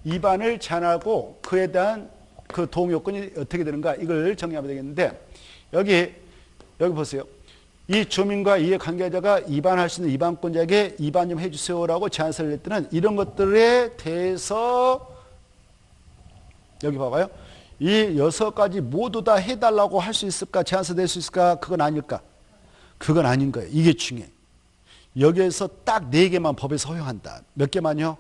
입안을 제한하고 그에 대한 그 동의 요건이 어떻게 되는가 이걸 정리하면 되겠는데 여기 보세요. 이 주민과 이해 관계자가 입안할 수 있는 입안권자에게 입안 좀 해주세요라고 제안서를 낼 때는 이런 것들에 대해서 여기 봐봐요. 이 6가지 모두 다 해달라고 할 수 있을까? 제안서 낼 수 있을까? 그건 아닐까? 그건 아닌 거예요. 이게 중요해. 여기에서 딱 4개만 법에서 허용한다. 몇 개만요?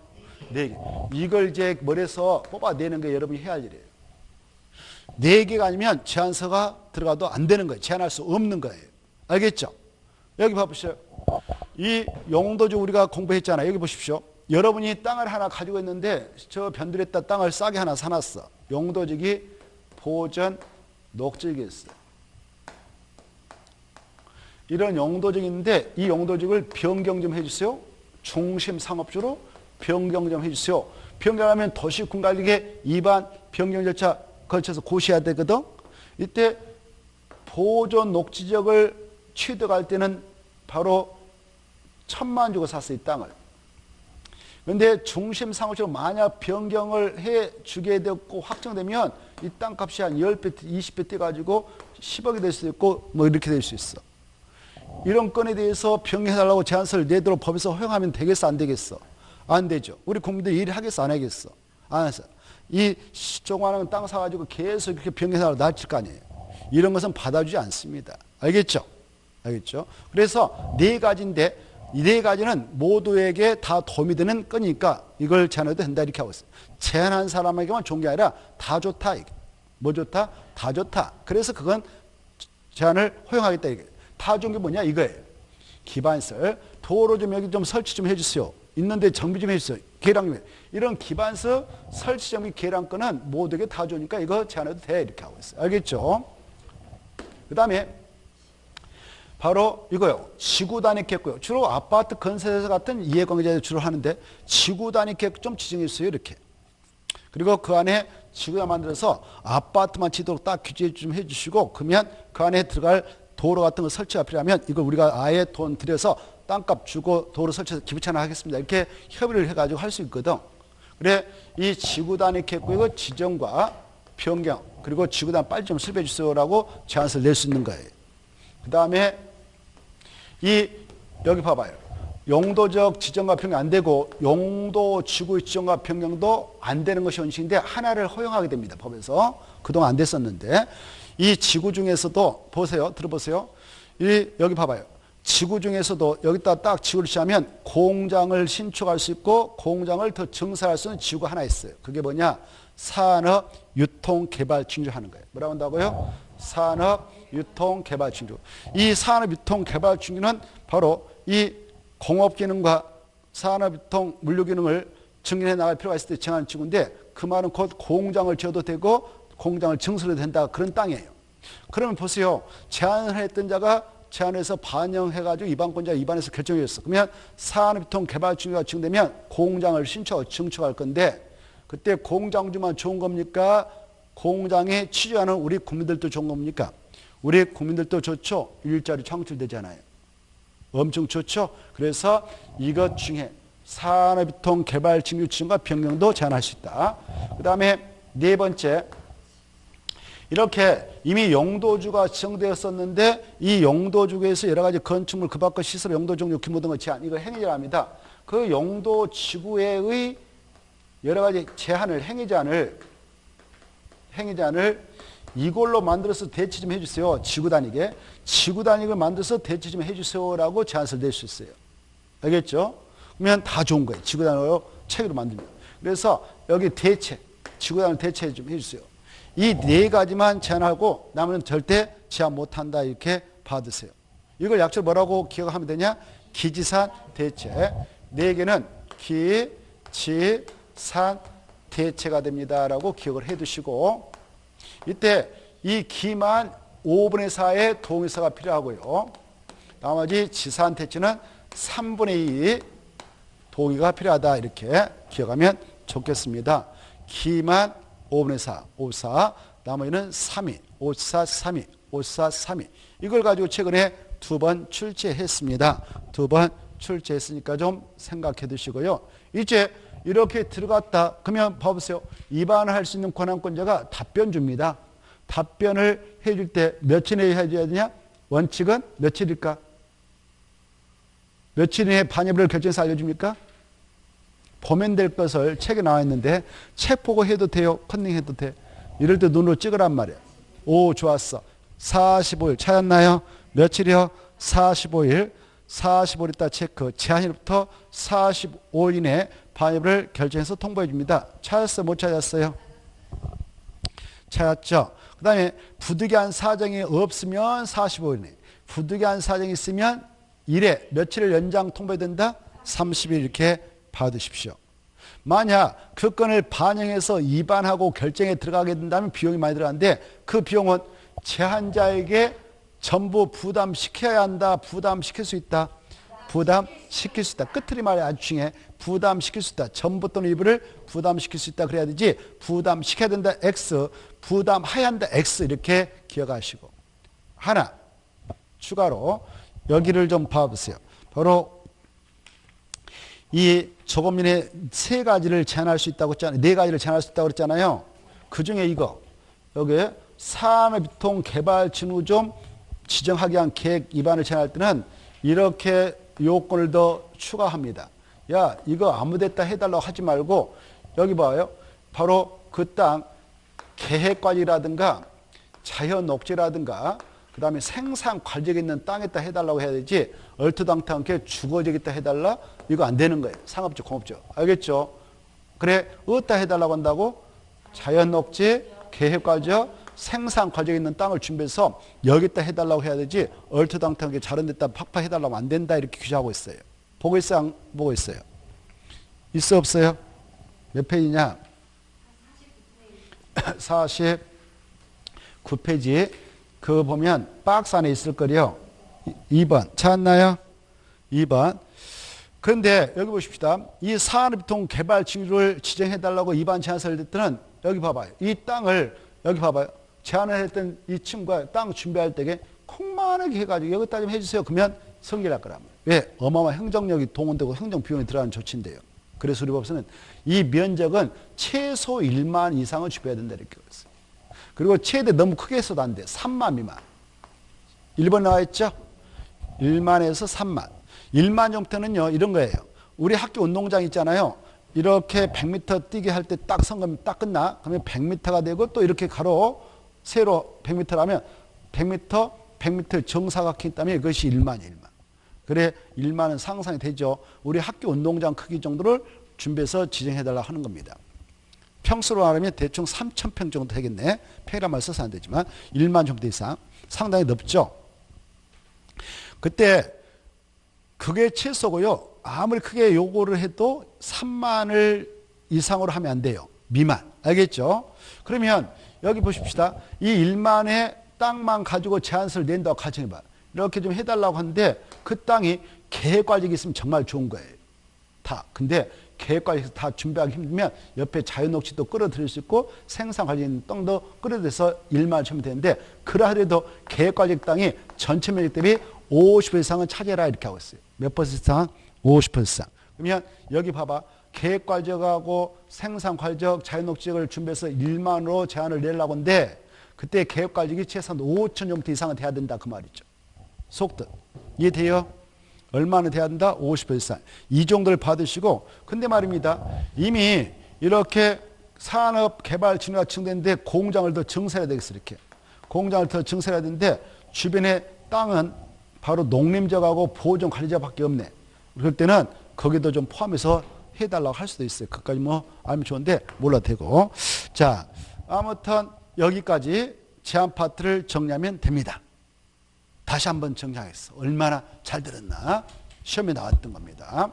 4개. 이걸 이제 머리에서 뽑아내는 게 여러분이 해야 할 일이에요. 4개가 아니면 제안서가 들어가도 안 되는 거예요. 제안할 수 없는 거예요. 알겠죠? 여기 봐보세요. 이 용도주 우리가 공부했잖아요. 여기 보십시오. 여러분이 땅을 하나 가지고 있는데 저 변두리에다 땅을 싸게 하나 사놨어. 용도직이 보전 녹지이겠어요. 이런 용도직이 있는데 이 용도직을 변경 좀 해주세요. 중심 상업주로 변경 좀 해주세요. 변경하면 도시군관리계 입안 변경 절차 거쳐서 고시해야 되거든. 이때 보존 녹지지역을 취득할 때는 바로 1,000만 주고 샀어 이 땅을. 그런데 중심 상업적으로 만약 변경을 해주게 되고 확정되면 이 땅값이 한 10배, 20배 뛰어가지고 10억이 될 수도 있고 뭐 이렇게 될 수 있어. 이런 건에 대해서 변경해달라고 제안서를 내도록 법에서 허용하면 되겠어 안 되겠어? 안 되죠. 우리 국민들이 일을 하겠어 안 하겠어? 안 해서. 이 조그마한 땅 사가지고 계속 이렇게 변경해달라고 놔칠 거 아니에요. 이런 것은 받아주지 않습니다. 알겠죠? 알겠죠? 그래서 4가지인데 이 4가지는 모두에게 다 도움이 되는 건이니까 이걸 제안해도 된다 이렇게 하고 있어요. 제안한 사람에게만 좋은 게 아니라 다 좋다. 뭐 좋다? 다 좋다. 그래서 그건 제안을 허용하겠다 이게. 다 좋은 게 뭐냐 이거예요. 기반설. 도로 좀 여기 좀 설치 좀 해주세요. 있는데 정비 좀 해주세요. 계량 좀 해. 이런 기반서 설치 정비 계량권은 모두에게 다 좋으니까 이거 제안해도 돼 이렇게 하고 있어요. 알겠죠? 그 다음에 바로 이거요. 지구 단위 계획고요. 주로 아파트 건설회사 같은 이해관계자들이 주로 하는데 지구 단위 계획 좀 지정해 주세요. 이렇게. 그리고 그 안에 지구가 만들어서 아파트만 치도록 딱 규제 좀 해주시고 그러면 그 안에 들어갈 도로 같은 거 설치가 필요하면 이걸 우리가 아예 돈 들여서 땅값 주고 도로 설치해서 기부찬을 하겠습니다. 이렇게 협의를 해가지고 할 수 있거든. 그래, 이 지구단 이렇게 했고, 이거 지정과 변경, 그리고 지구단 빨리 좀 수립해 주세요라고 제안서를 낼 수 있는 거예요. 그 다음에 여기 봐봐요. 용도적 지정과 변경 안 되고, 용도 지구의 지정과 변경도 안 되는 것이 원칙인데, 하나를 허용하게 됩니다. 법에서. 그동안 안 됐었는데, 이 지구 중에서도, 보세요. 들어보세요. 여기 봐봐요. 지구 중에서도 여기다 딱 지구를 취하면 공장을 신축할 수 있고 공장을 더 증설할 수 있는 지구가 하나 있어요. 그게 뭐냐? 산업, 유통, 개발, 징조 하는 거예요. 뭐라고 한다고요? 산업, 유통, 개발, 징조. 이 산업, 유통, 개발, 징조는 바로 이 공업 기능과 산업, 유통, 물류 기능을 증진해 나갈 필요가 있을 때 정하는 지구인데, 그 말은 곧 공장을 지어도 되고 공장을 증설해도 된다, 그런 땅이에요. 그러면 보세요. 제안을 했던 자가 제안해서 반영해가지고 입안권자가 입안해서 결정해줬어. 그러면 산업유통 개발 중요가 증되면 공장을 증축할 건데, 그때 공장주만 좋은 겁니까? 공장에 취직하는 우리 국민들도 좋은 겁니까? 우리 국민들도 좋죠. 일자리 창출되잖아요. 엄청 좋죠. 그래서 이것 중에 산업유통 개발 증류 지정과 변경도 제한할 수 있다. 그 다음에 네 번째, 이렇게 이미 용도주가 지정되었었는데 이 용도주에서 여러 가지 건축물, 그 밖의 시설, 용도 종류, 규모 등의 제한, 이걸 행위제라 합니다. 그 용도 지구의 여러 가지 제한을, 행위제한을 이걸로 만들어서 대체 좀 해주세요. 지구 단위게. 지구 단위를 만들어서 대체 좀 해주세요라고 제안서를 낼 수 있어요. 알겠죠? 그러면 다 좋은 거예요. 지구 단위로 체계로 만들면. 그래서 여기 대체, 지구 단위로 대체 좀 해주세요. 이 네 가지만 제한하고 나머지는 절대 제한 못한다, 이렇게 받으세요. 이걸 약자로 뭐라고 기억하면 되냐? 기지산 대체. 네 개는 기, 지, 산, 대체가 됩니다라고 기억을 해두시고, 이때 이 기만 5분의 4의 동의서가 필요하고요. 나머지 지산 대체는 3분의 2 동의가 필요하다, 이렇게 기억하면 좋겠습니다. 기만 5분의 4, 5, 4, 나머지는 3위, 5, 4, 3위, 5, 4, 3위. 이걸 가지고 최근에 2번 출제했습니다. 2번 출제했으니까 좀 생각해 두시고요. 이제 이렇게 들어갔다. 그러면 봐보세요. 입안할 수 있는 권한권자가 답변 줍니다. 답변을 해줄 때 며칠 내에 해줘야 되냐? 원칙은 며칠일까? 며칠 내에 반입을 결정해서 알려줍니까? 보면 될 것을 책에 나와 있는데, 책 보고 해도 돼요? 컨닝 해도 돼? 이럴 때 눈으로 찍으란 말이에요. 오, 좋았어. 45일 찾았나요? 며칠이요? 45일. 45일 있다 체크. 제한일부터 45일 이내 반입을 결정해서 통보해 줍니다. 찾았어요? 못 찾았어요? 찾았죠? 그 다음에 부득이한 사정이 없으면 45일 이내. 부득이한 사정이 있으면 1회, 며칠을 연장 통보해야 된다? 30일 이렇게 받으십시오. 만약 그 건을 반영해서 입안하고 결정에 들어가게 된다면 비용이 많이 들어가는데, 그 비용은 제한자에게 전부 부담시켜야 한다, 부담시킬 수 있다, 부담시킬 수 있다. 끝들이 말이 아주 중요해. 부담시킬 수 있다. 전부 또는 일부를 부담시킬 수 있다 그래야 되지, 부담시켜야 된다 X, 부담해야 한다 X, 이렇게 기억하시고, 하나 추가로 여기를 좀 봐보세요. 바로 이 조건민의 세 가지를 제한할 수 있다고 했잖아요. 네 가지를 제한할 수 있다고 그랬잖아요. 그 중에 이거, 여기 산업유통 개발 진후 좀 지정하기 위한 계획 입안을 제한할 때는 이렇게 요건을 더 추가합니다. 야, 이거 아무데다 해달라고 하지 말고, 여기 봐요. 바로 그 땅 계획관리라든가 자연 녹지라든가 그 다음에 생산 관리에 있는 땅에다 해달라고 해야 되지, 얼토당토 않게 주거지에다 해달라? 이거 안 되는 거예요. 상업적, 공업적. 알겠죠? 그래, 어디다 해달라고 한다고? 자연 녹지, 계획관리적, 생산 과정에 있는 땅을 준비해서 여기다 해달라고 해야 되지, 얼토당토 않게 다른 데다 팍팍 해달라고 안 된다, 이렇게 규정하고 있어요. 보고 있어요? 안 보고 있어요? 있어 없어요? 몇 페이지냐? 49페이지. 그거 보면 박스 안에 있을 거요. 2번 찾았나요? 2번. 그런데 여기 보십시다. 이 산업유통 개발 징후를 지정해달라고 입안 제안서를 냈더니, 여기 봐봐요. 이 땅을, 여기 봐봐요. 제안을 했던 이 친구가 땅 준비할 때에 콩만하게 해가지고 여기다 좀 해주세요. 그러면 성질날 거란 말이에요. 왜? 어마어마한 행정력이 동원되고 행정 비용이 들어가는 조치인데요. 그래서 우리 법에서는 이 면적은 최소 1만 이상은 주변해야 된다 이렇게 했어요. 그리고 최대 너무 크게 해서도 안 돼. 3만 미만. 1번 나와 있죠? 1만에서 3만. 1만 정도는요, 이런 거예요. 우리 학교 운동장 있잖아요. 이렇게 100m 뛰게 할 때 딱 선거면 딱 끝나. 그러면 100m가 되고 또 이렇게 가로, 세로 100m라면 100m, 100m 정사각형이 있다면 이것이 1만이에요, 1만. 그래, 1만은 상상이 되죠. 우리 학교 운동장 크기 정도를 준비해서 지정해달라고 하는 겁니다. 평수로 말하면 대충 3,000평 정도 되겠네. 평이란 말 써서 안 되지만 1만 정도 이상. 상당히 넓죠. 그때 그게 최소고요. 아무리 크게 요구를 해도 3만을 이상으로 하면 안 돼요. 미만. 알겠죠? 그러면 여기 보십시다. 이 1만의 땅만 가지고 제한서를 낸다고 가정해봐. 이렇게 좀 해달라고 하는데 그 땅이 계획관리가 있으면 정말 좋은 거예요. 다. 근데 계획관리에서 다 준비하기 힘들면 옆에 자연녹지도 끌어들일 수 있고 생산관리 있는 땅도 끌어들여서 1만을 주면 되는데 그러하더라도 계획관리 땅이 전체 면적 대비 50% 이상은 차지해라 이렇게 하고 있어요. 몇 퍼센트 이상? 50% 이상. 그러면 여기 봐봐. 계획관리적하고 생산관리적 자연녹지를 준비해서 1만으로 제한을 내려고 하는데 그때 계획관리적이 최소한 5천 정도 이상은 돼야 된다 그 말이죠. 속뜻. 이해돼요? 얼마나 돼야 된다? 50% 이상. 이 정도를 받으시고 근데 말입니다. 이미 이렇게 산업개발진흥가 증대인데 공장을 더 증설해야 되겠어 이렇게. 공장을 더 증설해야 되는데 주변에 땅은 바로 농림적하고 보존 관리자밖에 없네. 그럴 때는 거기도 좀 포함해서 해달라고 할 수도 있어요. 그까지 뭐 알면 좋은데 몰라도 되고. 자, 아무튼 여기까지 제한 파트를 정리하면 됩니다. 다시 한번 정리하겠어. 얼마나 잘 들었나? 시험에 나왔던 겁니다.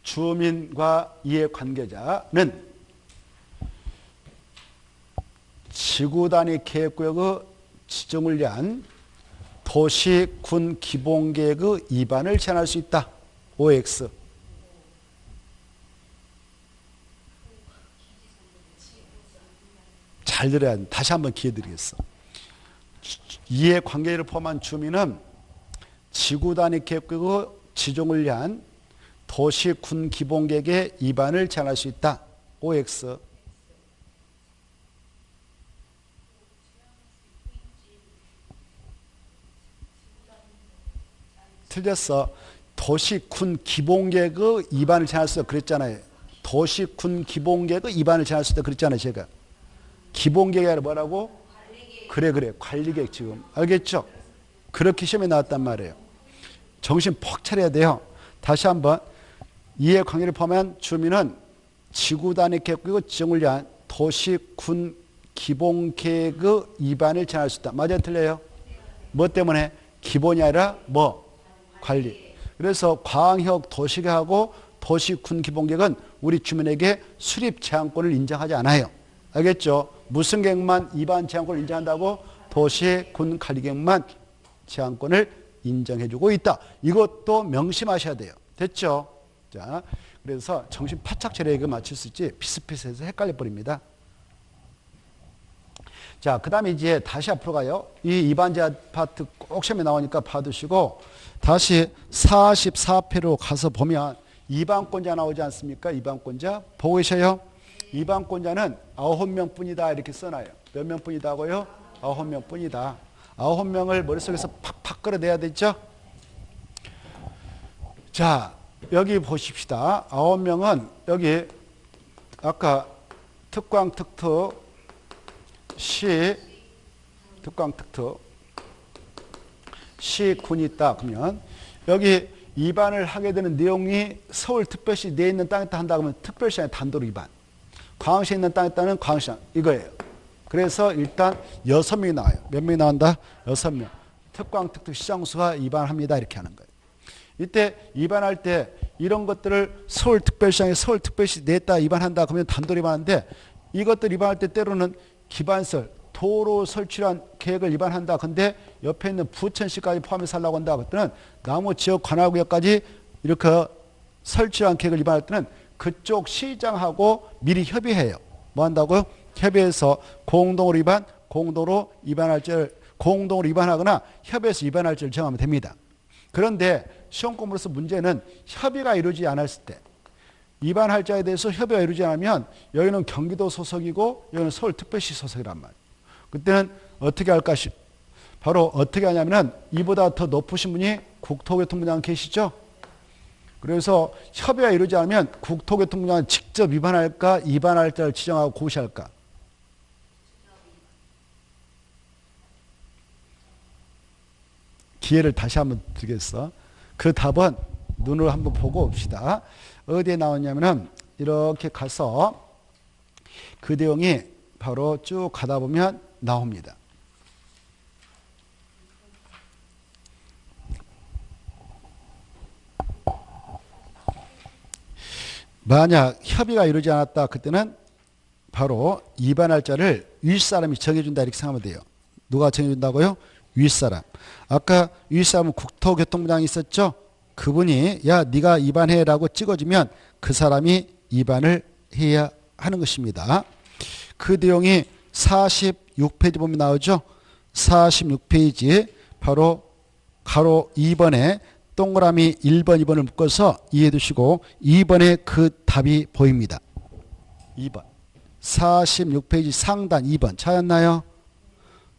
주민과 이해관계자는 지구단위 계획구역의 지정을 위한 도시, 군 기본계획의 위반을 제한할 수 있다. OX. 잘 들어야 돼. 다시 한번 기회 드리겠어. 이해관계를 포함한 주민은 지구단위 계획구역의 지정을 위한 도시, 군 기본계획의 위반을 제한할 수 있다. OX. 틀렸어. 도시, 군 기본계획의 위반을 제한할 수 있다 그랬잖아요. 도시, 군 기본계획의 위반을 제한할 수 있다 그랬잖아요. 제가. 기본계획이 아니라 뭐라고? 그래. 관리계획 지금. 알겠죠? 그렇게 시험에 나왔단 말이에요. 정신 퍽 차려야 돼요. 다시 한번. 이해관계를 포함한 주민은 지구단위 계획구역의 지정을 위한 도시, 군 기본계획의 위반을 제한할 수 있다. 맞아요? 틀려요? 뭐 때문에? 기본이 아니라 뭐? 관리. 그래서 광역 도시계획하고 도시, 군 기본계획은 우리 주민에게 수립 제한권을 인정하지 않아요. 알겠죠? 무슨 계획만 위반 제한권을 인정한다고? 도시, 군 관리계획만 제한권을 인정해주고 있다. 이것도 명심하셔야 돼요. 됐죠? 자, 그래서 정신 바짝 차려야 맞출 수 있지 비슷비슷해서 헷갈려 버립니다. 자, 그 다음에 이제 다시 앞으로 가요. 이 위반 제한 파트 꼭 시험에 나오니까 봐두시고 다시 44페로 가서 보면 위반권자 나오지 않습니까? 위반권자 보고 계셔요? 위반권자는 9명 뿐이다 이렇게 써놔요. 몇 명 뿐이다고요? 9명 뿐이다. 9명을 머릿속에서 팍팍 끌어내야 되죠? 자, 여기 보십시다. 9명은 여기 아까 특광 특특 시 특광 특특 시 군이 있다 그러면 여기 위반을 하게 되는 내용이 서울특별시 내에 있는 땅에 있다 한다 그러면 특별시 안에 단도로 위반. 광역시에 있는 땅에 있다는 광역시 이거예요. 그래서 일단 6명이 나와요. 몇 명이 나온다? 6명. 특광 특특 시장수가 위반합니다. 이렇게 하는 거예요. 이때 위반할 때 이런 것들을 서울특별시장에 서울특별시 냈다 위반한다 그러면 단도로 위반하는데 이것들 위반할 때 때로는 기반설, 도로 설치한 계획을 위반한다. 근데 옆에 있는 부천시까지 포함해서 하려고 한다. 그때는 나무 지역 관할구역까지 이렇게 설치한 계획을 위반할 때는 그쪽 시장하고 미리 협의해요. 뭐 한다고요? 협의해서 공동으로 위반, 공동으로 위반할 줄, 공동으로 위반하거나 협의해서 위반할 줄 정하면 됩니다. 그런데 시험 공부로서 문제는 협의가 이루어지지 않았을 때 위반할 자에 대해서 협의가 이루어지지 않으면 여기는 경기도 소속이고 여기는 서울특별시 소속이란 말이에요. 그때는 어떻게 할까? 바로 어떻게 하냐면은 이보다 더 높으신 분이 국토교통부장 계시죠? 그래서 협의가 이루어지지 않으면 국토교통부장은 직접 위반할까? 위반할 자를 지정하고 고시할까? 기회를 다시 한번 드리겠어. 그 답은 눈으로 한번 보고 봅시다. 어디에 나왔냐면은 이렇게 가서 그 내용이 바로 쭉 가다 보면 나옵니다. 만약 협의가 이루어지지 않았다. 그때는 바로 위반할 자를 윗사람이 정해준다 이렇게 생각하면 돼요. 누가 정해준다고요? 윗사람. 아까 윗사람은 국토교통부장이 있었죠? 그분이 야 네가 위반해라고 찍어주면 그 사람이 위반을 해야 하는 것입니다. 그 내용이 46페이지 보면 나오죠? 46페이지 바로 가로 2번에 동그라미 1번, 2번을 묶어서 이해해 두시고 2번에 그 답이 보입니다. 2번. 46페이지 상단 2번. 찾았나요?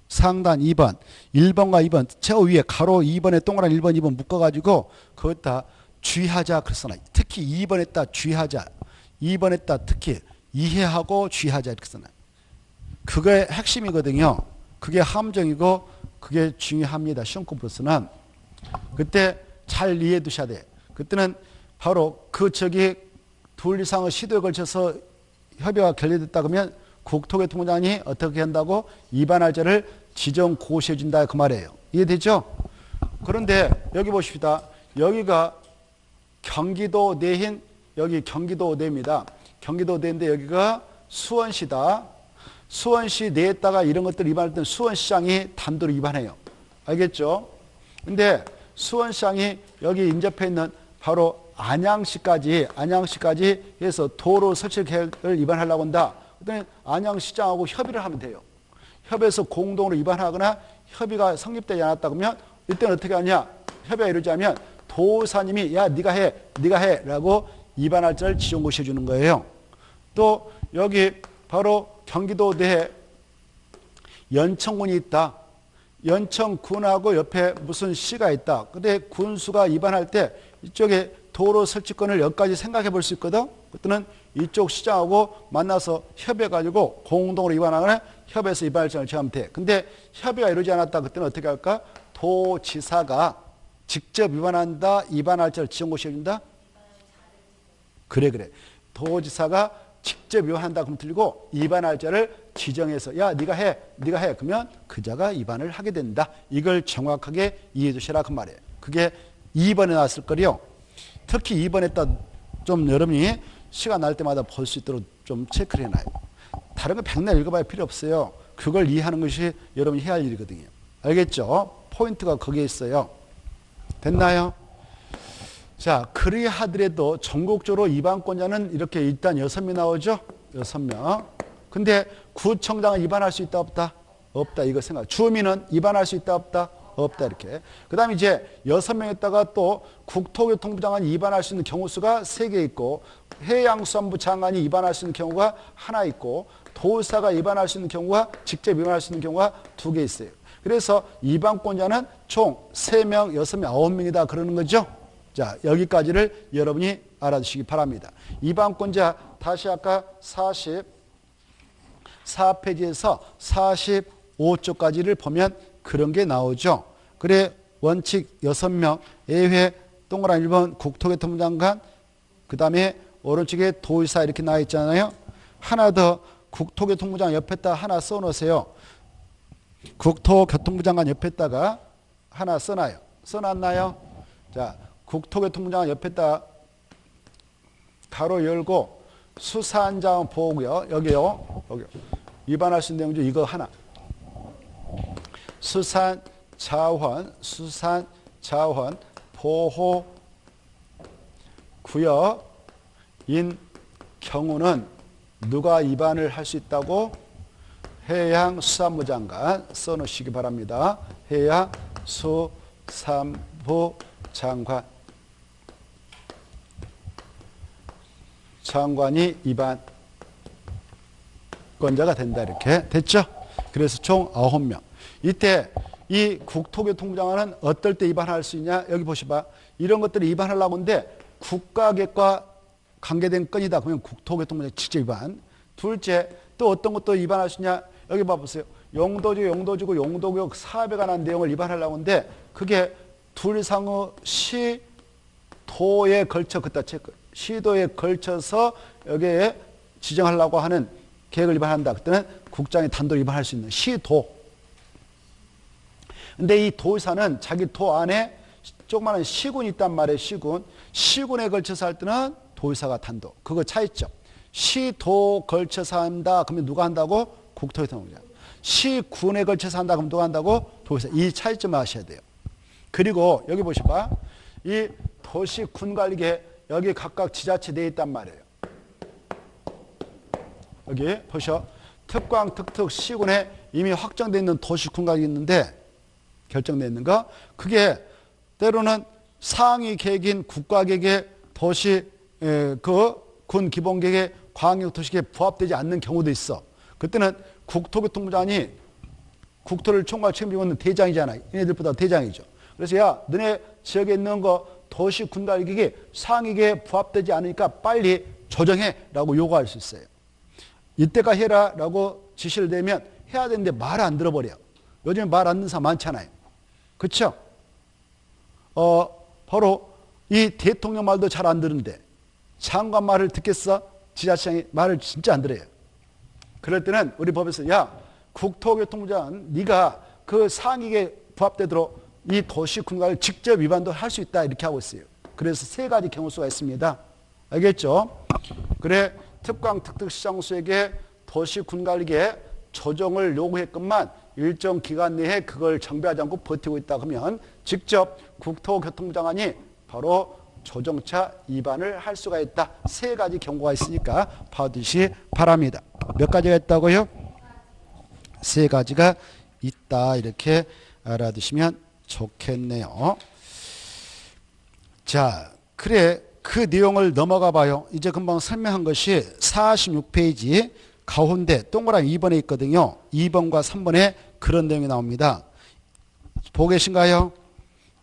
상단 2번. 1번과 2번. 저 위에 가로 2번에 동그라미 1번, 2번 묶어가지고 그것다 주의하자 그랬잖아. 특히 2번에다 주의하자. 2번에다 특히 이해하고 주의하자 이렇게 써놔요. 그게 핵심이거든요. 그게 함정이고 그게 중요합니다. 시험 공부로서는. 그때 잘 이해해 두셔야 돼. 그때는 바로 둘 이상의 시도에 걸쳐서 협의가 결렬됐다 그러면 국토교통부장이 어떻게 한다고? 위반할 자를 지정 고시해 준다 그 말이에요. 이해되죠? 그런데 여기 보십시다. 여기가 경기도 내인 여기 경기도 내입니다. 경기도 내인데 여기가 수원시다. 수원시 내에다가 이런 것들 위반할 때는 수원시장이 단도로 위반해요. 알겠죠? 근데 수원시장이 여기 인접해 있는 바로 안양시까지 해서 도로 설치 계획을 위반하려고 한다. 그랬더니 안양시장하고 협의를 하면 돼요. 협의해서 공동으로 위반하거나 협의가 성립되지 않았다 그러면 이때는 어떻게 하냐? 협의가 이루어지면 도사님이 야 네가 해 라고 위반할 자를 지정고시해 주는 거예요. 또 여기 바로 경기도 내에 연천군이 있다. 연천군하고 옆에 무슨 시가 있다. 근데 군수가 위반할 때 이쪽에 도로 설치권을 여기까지 생각해 볼 수 있거든. 그때는 이쪽 시장하고 만나서 협의해가지고 공동으로 위반하거나 협의해서 위반할정을 정하면 돼. 근데 협의가 이루어지지 않았다. 그때는 어떻게 할까? 도지사가 직접 위반한다. 위반할자를 지정고시해 준다. 그래. 도지사가 직접 위반한다 그러면 틀리고 위반할자를 지정해서 야 네가 해 그러면 그 자가 위반을 하게 된다. 이걸 정확하게 이해해 주시라 그 말이에요. 그게 2번에 나왔을 거요. 특히 2번에 좀 여러분이 시간 날 때마다 볼 수 있도록 좀 체크를 해놔요. 다른 거 백날 읽어봐야 필요 없어요. 그걸 이해하는 것이 여러분이 해야 할 일이거든요. 알겠죠? 포인트가 거기에 있어요. 됐나요? 자, 그리하더라도 전국적으로 위반권자는 이렇게 일단 6명 나오죠? 6명. 근데 구청장은 위반할 수 있다 없다? 없다. 이거 생각. 주민은 위반할 수 있다 없다? 없다. 이렇게. 그 다음에 이제 6명에다가 또 국토교통부장관이 위반할 수 있는 경우 수가 3개 있고 해양수산부 장관이 위반할 수 있는 경우가 하나 있고 도사가 위반할 수 있는 경우가 직접 위반할 수 있는 경우가 2개 있어요. 그래서 위반권자는 총 3명, 6명, 9명이다 그러는 거죠. 자, 여기까지를 여러분이 알아두시기 바랍니다. 위반권자 다시 아까 44페이지에서 45쪽까지를 보면 그런 게 나오죠. 그래 원칙 6명, 예외 동그라미 1번 국토교통부 장관, 그 다음에 오른쪽에 도의사 이렇게 나와 있잖아요. 하나 더 국토교통부장 옆에다 하나 써놓으세요. 국토교통부 장관 옆에다가 하나 써놔요. 써놨나요? 자, 국토교통부 장관 옆에다 가로 열고 수산자원 보호구요. 여기요. 위반할 수 있는 내용 중 이거 하나. 수산자원 보호구역인 경우는 누가 위반을 할 수 있다고? 해양수산부 장관 써놓으시기 바랍니다. 해양수산부 장관 장관이 위반권자가 된다. 이렇게 됐죠? 그래서 총 9명. 이때 이 국토교통부 장관은 어떨 때 위반할 수 있냐? 여기 보시봐. 이런 것들을 위반하려고 하는데 국가계획과 관계된 건이다. 그러면 국토교통부 장관 직접 위반. 둘째, 또 어떤 것도 위반할 수 있냐? 여기 봐보세요. 용도지구 용도교육 사업에 관한 내용을 위반하려고 하는데 그게 둘 이상의 시도에 걸쳐 그따 체크. 시도에 걸쳐서 여기에 지정하려고 하는 계획을 위반한다. 그때는 국장이 단독 위반할 수 있는 시도. 근데 이 도의사는 자기 도 안에 조그마한 시군이 있단 말이에요. 시군에 걸쳐서 할 때는 도의사가 단독. 그거 차이점. 시도 걸쳐서 한다. 그러면 누가 한다고? 국토교통부장. 시군에 걸쳐서 한다. 그럼 누가 한다고? 도의사. 이 차이점을 아셔야 돼요. 그리고 여기 보시봐. 이 도시군관리계 여기 각각 지자체 내에 있단 말이에요. 여기 보셔. 특광, 특특, 시군에 이미 확정되어 있는 도시군관리 있는데 결정되어 있는 거. 그게 때로는 상위 계획인 국가계획의 도시 군 기본계획의 광역도시계획에 부합되지 않는 경우도 있어. 그때는 국토교통부 장관이 국토를 총괄 책임지고 있는 대장이잖아. 얘네들보다 대장이죠. 그래서 야, 너네 지역에 있는 거 도시 군관리계획이 상위계획에 부합되지 않으니까 빨리 조정해 라고 요구할 수 있어요. 이때까지 해라 라고 지시를 내면 해야 되는데 말 안 들어버려. 요즘에 말 안 듣는 사람 많잖아요. 그렇죠? 바로 이 대통령 말도 잘 안 듣는데 장관 말을 듣겠어? 지자체장이 말을 진짜 안 들어요. 그럴 때는 우리 법에서 야, 국토교통부 장관 네가 그 상위계획에 부합되도록 이 도시군관을 직접 위반도 할 수 있다 이렇게 하고 있어요. 그래서 3가지 경우수가 있습니다. 알겠죠? 그래 특광 특특시장소에게 도시군관리계 조정을 요구했건만 일정 기간 내에 그걸 정비하지 않고 버티고 있다 그러면 직접 국토교통부 장관이 바로 조정차 위반을 할 수가 있다. 3가지 경고가 있으니까 봐두시 바랍니다. 몇 가지가 있다고요? 3가지가 있다. 이렇게 알아두시면 좋겠네요. 자, 그래 그 내용을 넘어가 봐요. 이제 금방 설명한 것이 46페이지 가운데 동그라미 2번에 있거든요. 2번과 3번에 그런 내용이 나옵니다. 보고 계신가요?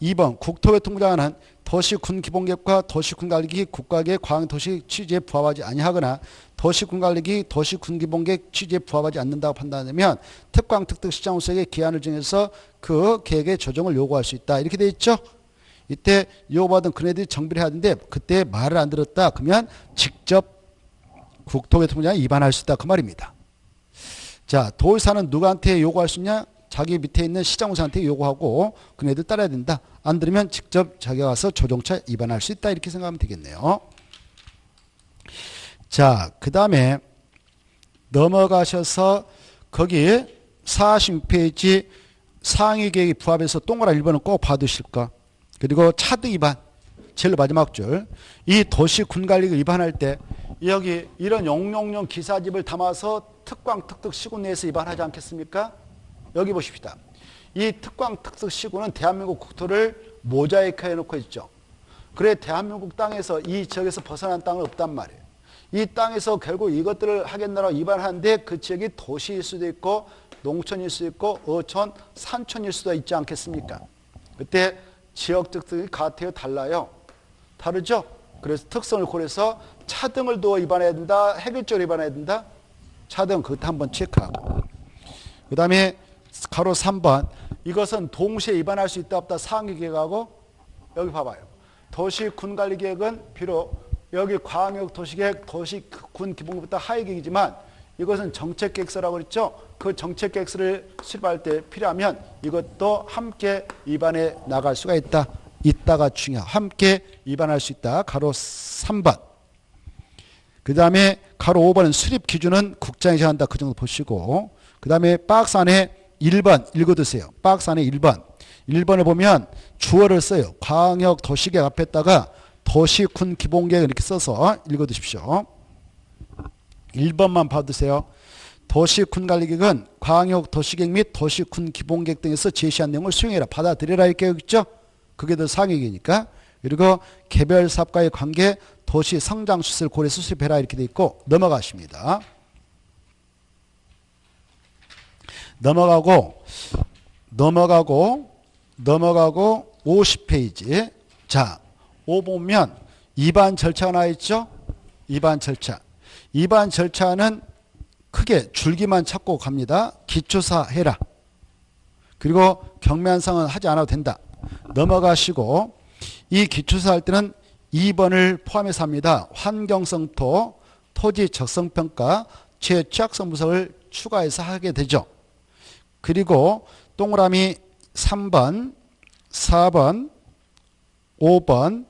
2번 국토교통부 장관은 도시군기본계획과 도시군관리계획 국가계획 광역도시 취지에 부합하지 아니하거나 도시군관리계획 도시군기본계획 취지에 부합하지 않는다고 판단하면 특광 특특시장소에게 기한을 정해서 그 계획의 조정을 요구할 수 있다. 이렇게 돼 있죠. 이때 요구받은 그네들이 정비를 해야 되는데 그때 말을 안 들었다. 그러면 직접 국토교통부 장관이 위반할 수 있다. 그 말입니다. 자, 도의사는 누구한테 요구할 수 있냐? 자기 밑에 있는 시장무사한테 요구하고 그네들 따라야 된다. 안 들으면 직접 자기가 가서 조정차 위반할 수 있다. 이렇게 생각하면 되겠네요. 자, 그 다음에 넘어가셔서 거기 46페이지 상위계획이 부합해서 동그라미 1번은 꼭 봐두실까. 그리고 차드 위반 제일 마지막 줄. 이 도시군관리를 위반할 때 여기 이런 용용용 기사집을 담아서 특광 특특 시군 내에서 위반하지 않겠습니까? 여기 보십시다. 이 특광 특특 시군은 대한민국 국토를 모자이크 해놓고 있죠. 그래 대한민국 땅에서 이 지역에서 벗어난 땅은 없단 말이에요. 이 땅에서 결국 이것들을 하겠다라고 위반하는데 그 지역이 도시일 수도 있고 농촌일 수도 있고 어촌, 산촌일 수도 있지 않겠습니까? 그때 지역 특성이 같아요? 달라요? 다르죠? 그래서 특성을 고려해서 차등을 두어 위반해야 된다? 해결적으로 위반해야 된다? 차등 그것도 한번 체크하고 그 다음에 가로 3번 이것은 동시에 위반할 수 있다 없다 상위계획하고 여기 봐봐요. 도시군관리계획은 비록 여기 광역도시계획 도시군기본계획보다 하위계획이지만 이것은 정책계획서라고 그랬죠. 그 정책계획서를 수립할 때 필요하면 이것도 함께 위반해 나갈 수가 있다. 있다가 중요하고 함께 위반할 수 있다. 가로 3번. 그 다음에 가로 5번은 수립 기준은 국장이 정한다. 그 정도 보시고 그 다음에 박스 안에 1번 읽어두세요. 박스 안에 1번. 1번을 보면 주어를 써요. 광역도시계획 앞에다가 도시군기본계획 이렇게 써서 읽어두십시오. 1번만 봐두세요. 도시군관리계획은 광역도시계획 및 도시군기본계획 등에서 제시한 내용을 수용해라. 받아들여라 이렇게 있죠. 그게 더 상위계획이니까. 그리고 개별 사업과의 관계, 도시 성장 수술 고려 수습해라 이렇게 돼 있고 넘어가십니다. 넘어가고 50페이지. 자, 5 보면 입안 절차가 나와 있죠? 입안 절차. 입안 절차는 크게 줄기만 찾고 갑니다. 기초사 해라. 그리고 경미한상은 하지 않아도 된다. 넘어가시고 이 기초사 할 때는 2번을 포함해서 합니다. 환경성토, 토지 적성평가, 취약성 분석을 추가해서 하게 되죠. 그리고 동그라미 3번, 4번, 5번,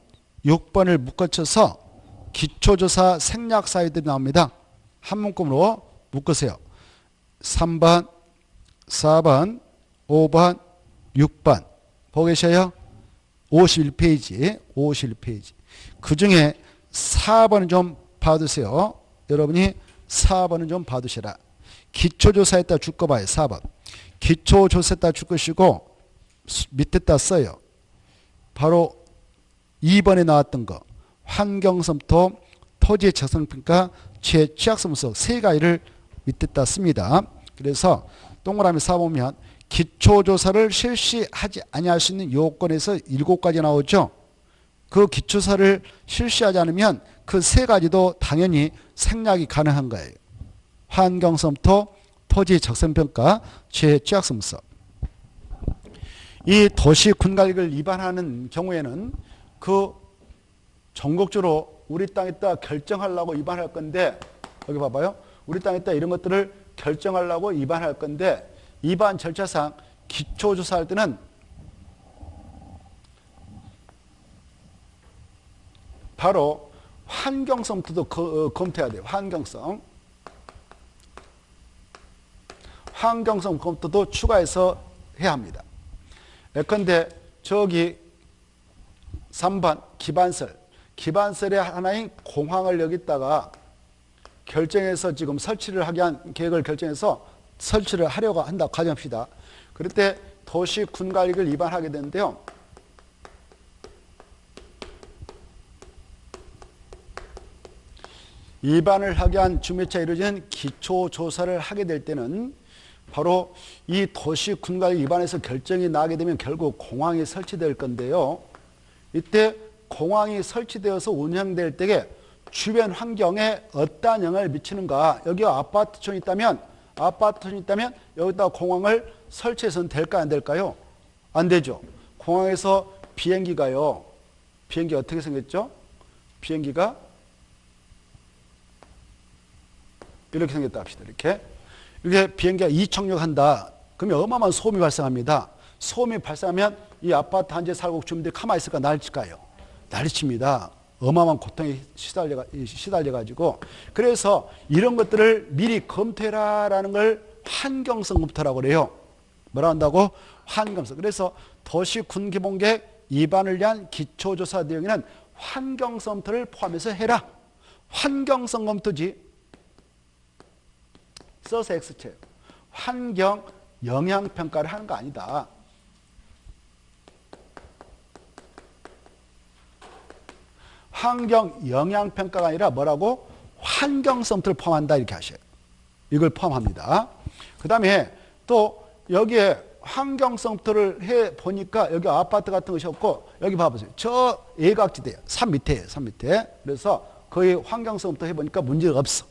6번을 묶어쳐서 기초조사 생략 사유들이 나옵니다. 한 문구로 묶으세요. 3번, 4번, 5번, 6번. 보고 계셔요? 51페이지, 51페이지. 그 중에 4번은 좀 봐두세요. 여러분이 4번은 좀 봐두시라. 기초조사에다 줄 거 봐요. 4번. 기초조사에다 줄 것이고 밑에다 써요. 바로 2번에 나왔던 거. 환경섬토, 토지 적성평가, 취약성 분석 세 가지를 밑에다 씁니다. 그래서 동그라미 써보면 기초조사를 실시하지 아니할 수 있는 요건에서 7가지 나오죠. 그 기초조사를 실시하지 않으면 그 세 가지도 당연히 생략이 가능한 거예요. 환경섬토, 토지 적성평가, 취약성 분석. 이 도시 군관리를 위반하는 경우에는 그 전국적으로 우리 땅에다 결정하려고 위반할 건데, 여기 봐봐요. 우리 땅에다 이런 것들을 결정하려고 위반할 건데, 위반 절차상 기초조사할 때는 바로 환경성도 검토해야 돼요. 환경성 검토도 추가해서 해야 합니다. 예컨대 저기 3번 기반설의 하나인 공항을 여기다가 결정해서 지금 설치를 하게 한 계획을 결정해서 설치를 하려고 한다고 가정합시다. 그럴 때 도시 군관리를 위반하게 되는데요. 위반을 하게 한 주민차 이루어지는 기초조사를 하게 될 때는 바로 이 도시 군관리 위반에서 결정이 나게 되면 결국 공항이 설치될 건데요. 이때 공항이 설치되어서 운영될 때에 주변 환경에 어떠한 영향을 미치는가. 여기 아파트촌이 있다면 여기다 공항을 설치해서는 될까 안 될까요? 안 되죠. 공항에서 비행기가요. 비행기 어떻게 생겼죠? 비행기가 이렇게 생겼다 합시다. 이렇게 비행기가 이착륙한다. 그러면 어마어마한 소음이 발생합니다. 소음이 발생하면 이 아파트 한 채 살고 주민들이 가만히 있을까 난리칠까요? 난리칩니다. 어마어마한 고통에 시달려가지고. 그래서 이런 것들을 미리 검토해라라는 걸 환경성 검토라고 그래요. 뭐라 한다고? 환경성. 그래서 도시 군기본계획 위반을 위한 기초조사 내용에는 환경성 검토를 포함해서 해라. 환경성 검토지. 써서 X체요. 환경 영향평가를 하는 거 아니다. 환경 영향평가가 아니라 뭐라고? 환경성을 포함한다 이렇게 하셔요. 이걸 포함합니다. 그 다음에 또 여기에 환경성을 해보니까 여기 아파트 같은 것이 없고 여기 봐보세요. 저 예각지대예요. 산 밑에예요. 산 밑에. 그래서 거의 환경성부터 해보니까 문제가 없어.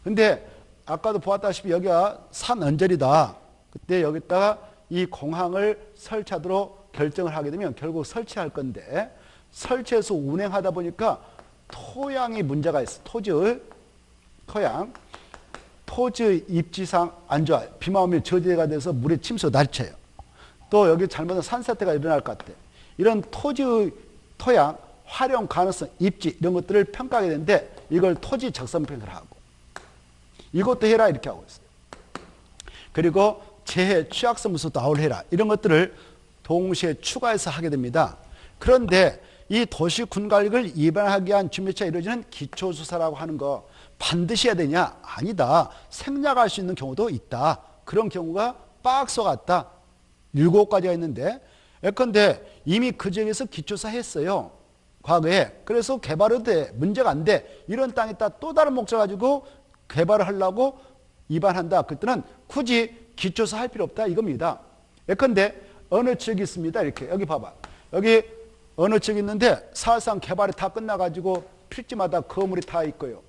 근데 아까도 보았다시피 여기가 산 언저리다. 그때 여기다가 이 공항을 설치하도록 결정을 하게 되면 결국 설치할 건데 설치해서 운행하다 보니까 토양이 문제가 있어. 토양. 토지 입지상 안 좋아요. 비만 오면 저지대가 돼서 물에 침수 날쳐요. 또 여기 잘못하면 산사태가 일어날 것 같아. 이런 토양, 활용 가능성, 입지 이런 것들을 평가하게 되는데 이걸 토지 적성평가를 하고 이것도 해라 이렇게 하고 있어요. 그리고 재해 취약성 분석도 아울해라. 이런 것들을 동시에 추가해서 하게 됩니다. 그런데 이 도시 군관리를 위반하기 위한 준비차 이루어지는 기초조사라고 하는 거 반드시 해야 되냐? 아니다. 생략할 수 있는 경우도 있다. 그런 경우가 박스 같다. 7가지가 있는데 예컨대 이미 그 지역에서 기초조사 했어요. 과거에. 그래서 개발은 돼. 문제가 안 돼. 이런 땅에 있다 또 다른 목적 가지고 개발을 하려고 입안한다. 그때는 굳이 기초사 할 필요 없다 이겁니다. 예컨대 어느 지역이 있습니다. 이렇게 여기 봐봐. 여기 어느 지역이 있는데 사실상 개발이 다 끝나가지고 필지마다 건물이 다 있고요.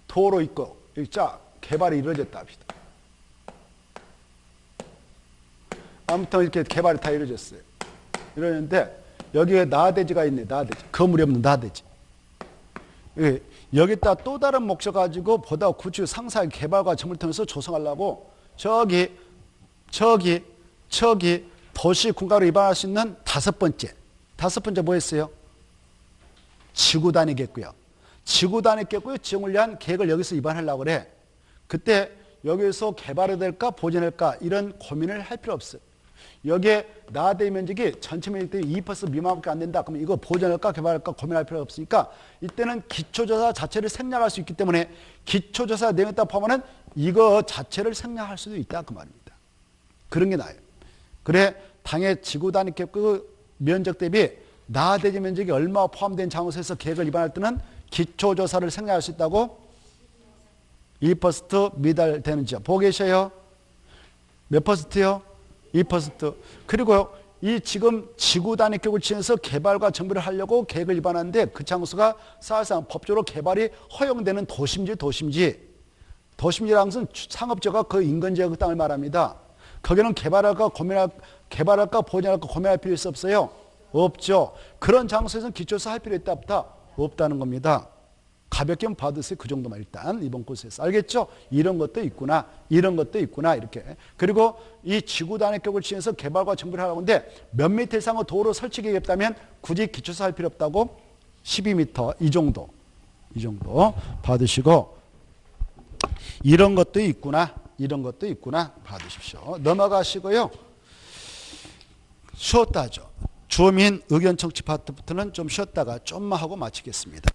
도로 있고 자 개발이 이루어졌다 합시다. 아무튼 이렇게 개발이 다 이루어졌어요. 이러는데 여기에 나대지가 있네. 나대지. 건물이 없는 나대지. 여기다 또 다른 목적 가지고 보다 구축 상세하게 개발과 정비를 통해서 조성하려고 저기 도시 공간으로 입안할 수 있는 다섯 번째 뭐 했어요? 지구 단위겠고요. 지구 단위겠고요. 지형을 위한 계획을 여기서 입안하려고 그래. 그때 여기서 개발이 될까 보존할까 이런 고민을 할 필요 없어요. 여기에 나대 면적이 전체 면적 대비 2% 미만밖에 안 된다. 그러면 이거 보존할까 개발할까 고민할 필요 없으니까 이때는 기초조사 자체를 생략할 수 있기 때문에 기초조사 내용에 따라 보면은 이거 자체를 생략할 수도 있다 그 말입니다. 그런 게 나아요. 그래 당의 지구 단위 그 면적 대비 나대지 면적이 얼마 포함된 장소에서 계획을 입안할 때는 기초조사를 생략할 수 있다고 2% 미달되는 지역 보고 계셔요? 몇 퍼센트요? 2%. 그리고요, 이 지금 지구 단위 격을 치면서 개발과 정비를 하려고 계획을 입안하는데 그 장소가 사실상 법적으로 개발이 허용되는 도심지라는 것은 상업지가 그 인근지역 땅을 말합니다. 거기는 개발할까 보존할까 고민할 필요 없어요? 없죠. 그런 장소에서는 기초조사 할 필요 있다 없다? 없다는 겁니다. 가볍게 받으세요. 그 정도만 일단 이번 코스에서. 알겠죠? 이런 것도 있구나. 이렇게. 그리고 이 지구 단위 격을 치면서 개발과 정비를 하려고 하는데 몇 미터 이상의 도로 설치 계획이 없다면 굳이 기초조사 할 필요 없다고 12m 이 정도 받으시고 이런 것도 있구나 받으십시오. 넘어가시고요. 쉬었다 하죠. 주민 의견 청취 파트부터는 좀 쉬었다가 좀만 하고 마치겠습니다.